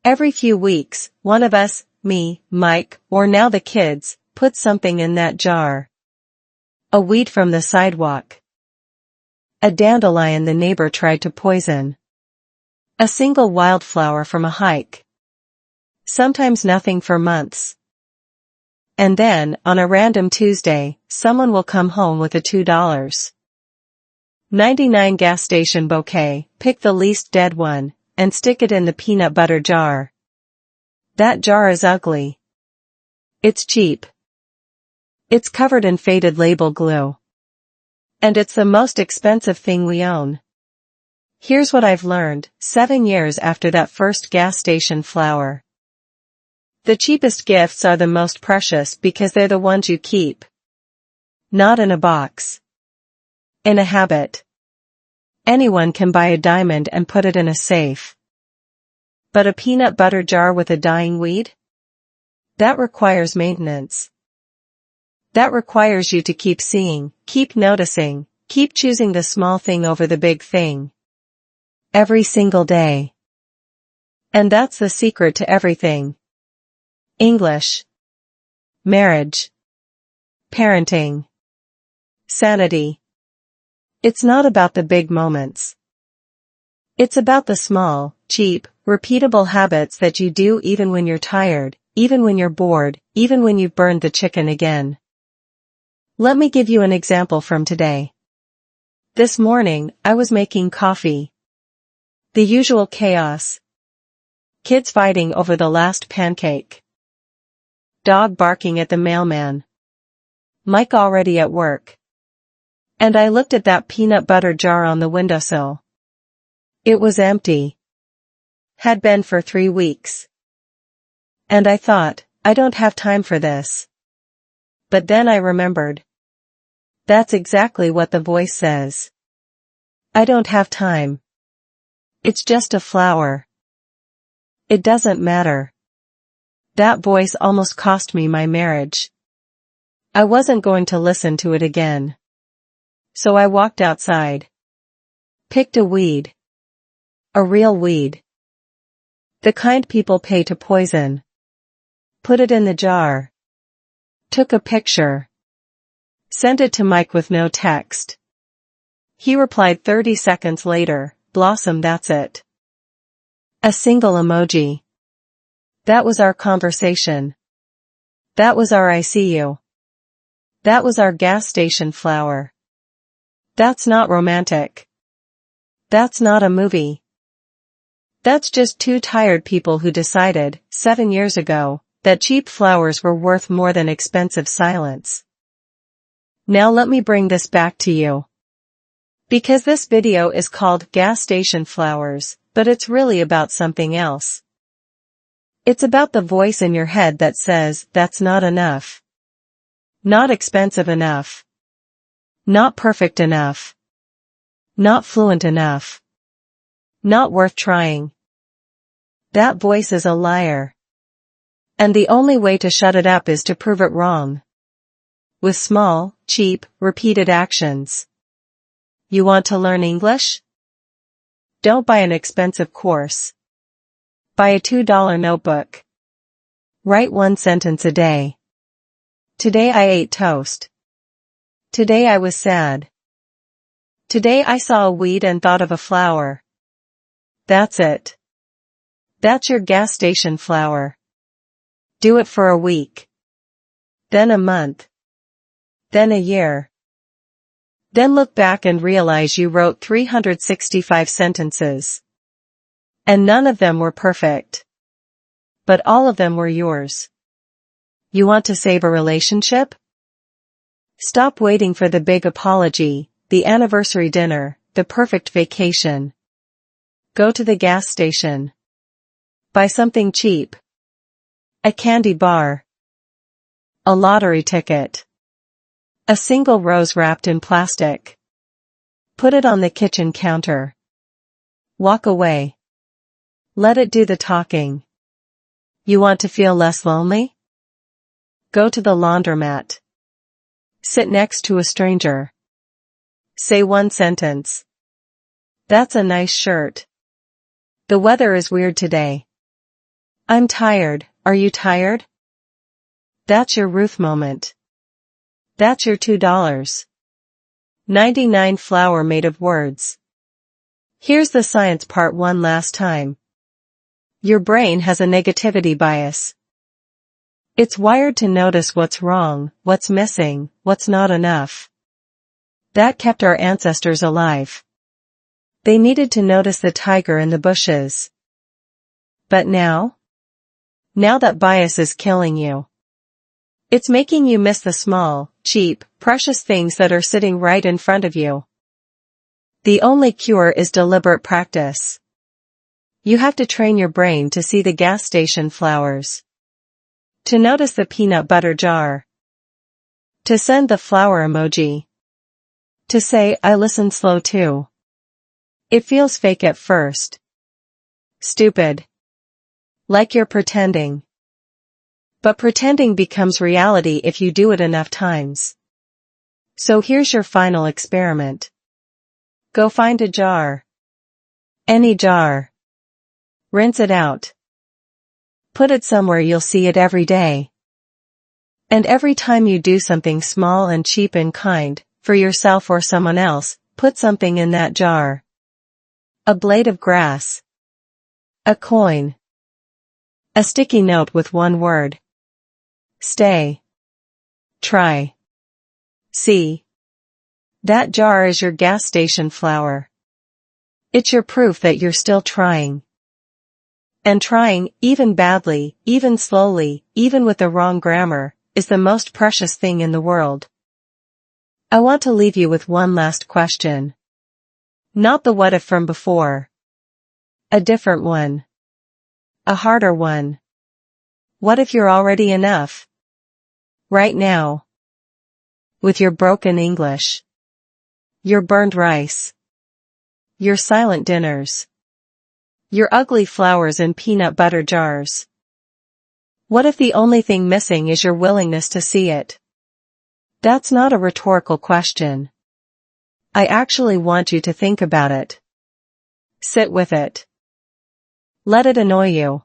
Every few weeks, one of us, me, Mike, or now the kids, puts something in that jar. A weed from the sidewalk. A dandelion the neighbor tried to poison. A single wildflower from a hike. Sometimes nothing for months. And then, on a random Tuesday, someone will come home with a $2.99 gas station bouquet, pick the least dead one, and stick it in the peanut butter jar. That jar is ugly. It's cheap. It's covered in faded label glue. And it's the most expensive thing we own. Here's what I've learned, 7 years after that first gas station flower. The cheapest gifts are the most precious because they're the ones you keep. Not in a box. In a habit. Anyone can buy a diamond and put it in a safe. But a peanut butter jar with a dying weed? That requires maintenance. That requires you to keep seeing, keep noticing, keep choosing the small thing over the big thing. Every single day. And that's the secret to everything. English. Marriage. Parenting. Sanity. It's not about the big moments. It's about the small, cheap, repeatable habits that you do even when you're tired, even when you're bored, even when you've burned the chicken again. Let me give you an example from today. This morning, I was making coffee. The usual chaos. Kids fighting over the last pancake. Dog barking at the mailman. Mike already at work. And I looked at that peanut butter jar on the windowsill. It was empty. Had been for 3 weeks. And I thought, I don't have time for this. But then I remembered. That's exactly what the voice says. I don't have time. It's just a flower. It doesn't matter. That voice almost cost me my marriage. I wasn't going to listen to it again. So I walked outside. Picked a weed. A real weed. The kind people pay to poison. Put it in the jar. Took a picture. Sent it to Mike with no text. He replied 30 seconds later, Blossom, that's it. A single emoji. That was our conversation. That was our I see you. That was our gas station flower. That's not romantic. That's not a movie. That's just two tired people who decided, 7 years ago, that cheap flowers were worth more than expensive silence. Now let me bring this back to you. Because this video is called Gas Station Flowers, but it's really about something else. It's about the voice in your head that says, that's not enough. Not expensive enough. Not perfect enough. Not fluent enough. Not worth trying. That voice is a liar. And the only way to shut it up is to prove it wrong. With small, cheap, repeated actions. You want to learn English? Don't buy an expensive course. Buy a $2 notebook. Write 1 sentence a day. Today I ate toast. Today I was sad. Today I saw a weed and thought of a flower. That's it. That's your gas station flower. Do it for a week. Then a month. Then a year. Then look back and realize you wrote 365 sentences. And none of them were perfect. But all of them were yours. You want to save a relationship? Stop waiting for the big apology, the anniversary dinner, the perfect vacation. Go to the gas station. Buy something cheap. A candy bar. A lottery ticket. A single rose wrapped in plastic. Put it on the kitchen counter. Walk away. Let it do the talking. You want to feel less lonely? Go to the laundromat. Sit next to a stranger. Say 1 sentence. That's a nice shirt. The weather is weird today. I'm tired, are you tired? That's your Ruth moment. That's your $2.99 flower made of words. Here's the science part one last time. Your brain has a negativity bias. It's wired to notice what's wrong, what's missing, what's not enough. That kept our ancestors alive. They needed to notice the tiger in the bushes. But now? Now that bias is killing you. It's making you miss the small, cheap, precious things that are sitting right in front of you. The only cure is deliberate practice. You have to train your brain to see the gas station flowers. To notice the peanut butter jar. To send the flower emoji. To say, I listen slow too. It feels fake at first. Stupid. Like you're pretending. But pretending becomes reality if you do it enough times. So here's your final experiment. Go find a jar. Any jar. Rinse it out. Put it somewhere you'll see it every day. And every time you do something small and cheap and kind, for yourself or someone else, put something in that jar. A blade of grass. A coin. A sticky note with 1 word. Stay. Try. See. That jar is your gas station flower. It's your proof that you're still trying. And trying, even badly, even slowly, even with the wrong grammar, is the most precious thing in the world. I want to leave you with one last question. Not the what if from before. A different one. A harder one. What if you're already enough? Right now. With your broken English. Your burned rice. Your silent dinners. Your ugly flowers in peanut butter jars. What if the only thing missing is your willingness to see it? That's not a rhetorical question. I actually want you to think about it. Sit with it. Let it annoy you.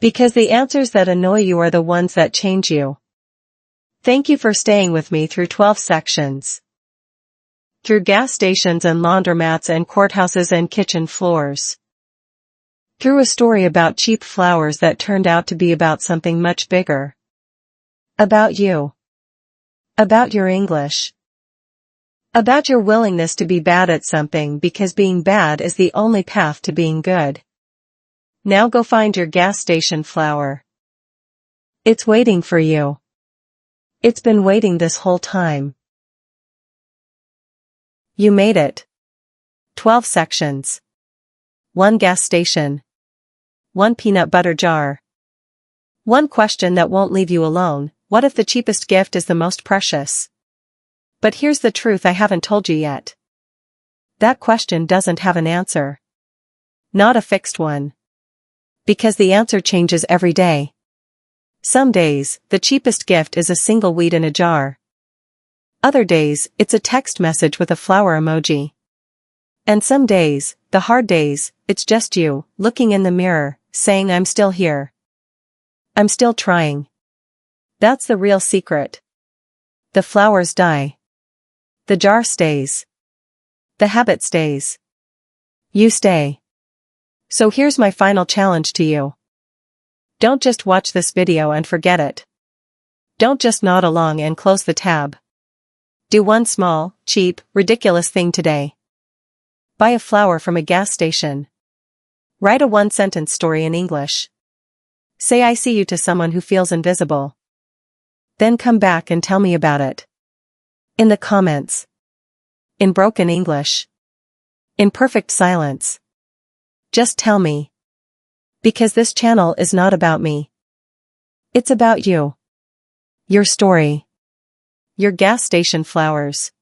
Because the answers that annoy you are the ones that change you. Thank you for staying with me through 12 sections. Through gas stations and laundromats and courthouses and kitchen floors. Through a story about cheap flowers that turned out to be about something much bigger. About you. About your English. About your willingness to be bad at something because being bad is the only path to being good. Now go find your gas station flower. It's waiting for you. It's been waiting this whole time. You made it. 12 sections. 1 gas station. 1 peanut butter jar. 1 question that won't leave you alone: what if the cheapest gift is the most precious? But here's the truth I haven't told you yet. That question doesn't have an answer. Not a fixed one. Because the answer changes every day. Some days, the cheapest gift is a single weed in a jar. Other days, it's a text message with a flower emoji. And some days, the hard days, it's just you, looking in the mirror, saying I'm still here. I'm still trying. That's the real secret. The flowers die. The jar stays. The habit stays. You stay. So here's my final challenge to you. Don't just watch this video and forget it. Don't just nod along and close the tab. Do one small, cheap, ridiculous thing today. Buy a flower from a gas station. Write a 1-sentence story in English. Say I see you to someone who feels invisible. Then come back and tell me about it. In the comments. In broken English. In perfect silence. Just tell me. Because this channel is not about me. It's about you. Your story. Your gas station flowers.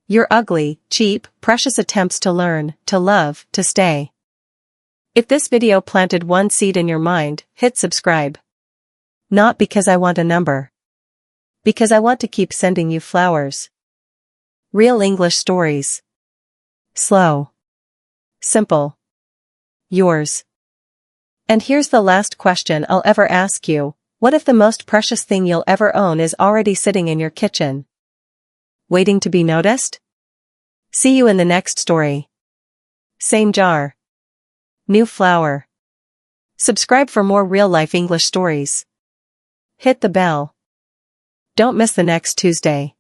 Your ugly, cheap, precious attempts to learn, to love, to stay. If this video planted one seed in your mind, hit subscribe. Not because I want a number. Because I want to keep sending you flowers. Real English stories. Slow. Simple. Yours. And here's the last question I'll ever ask you: what if the most precious thing you'll ever own is already sitting in your kitchen? Waiting to be noticed? See you in the next story. Same jar. New flower. Subscribe for more real-life English stories. Hit the bell. Don't miss the next Tuesday.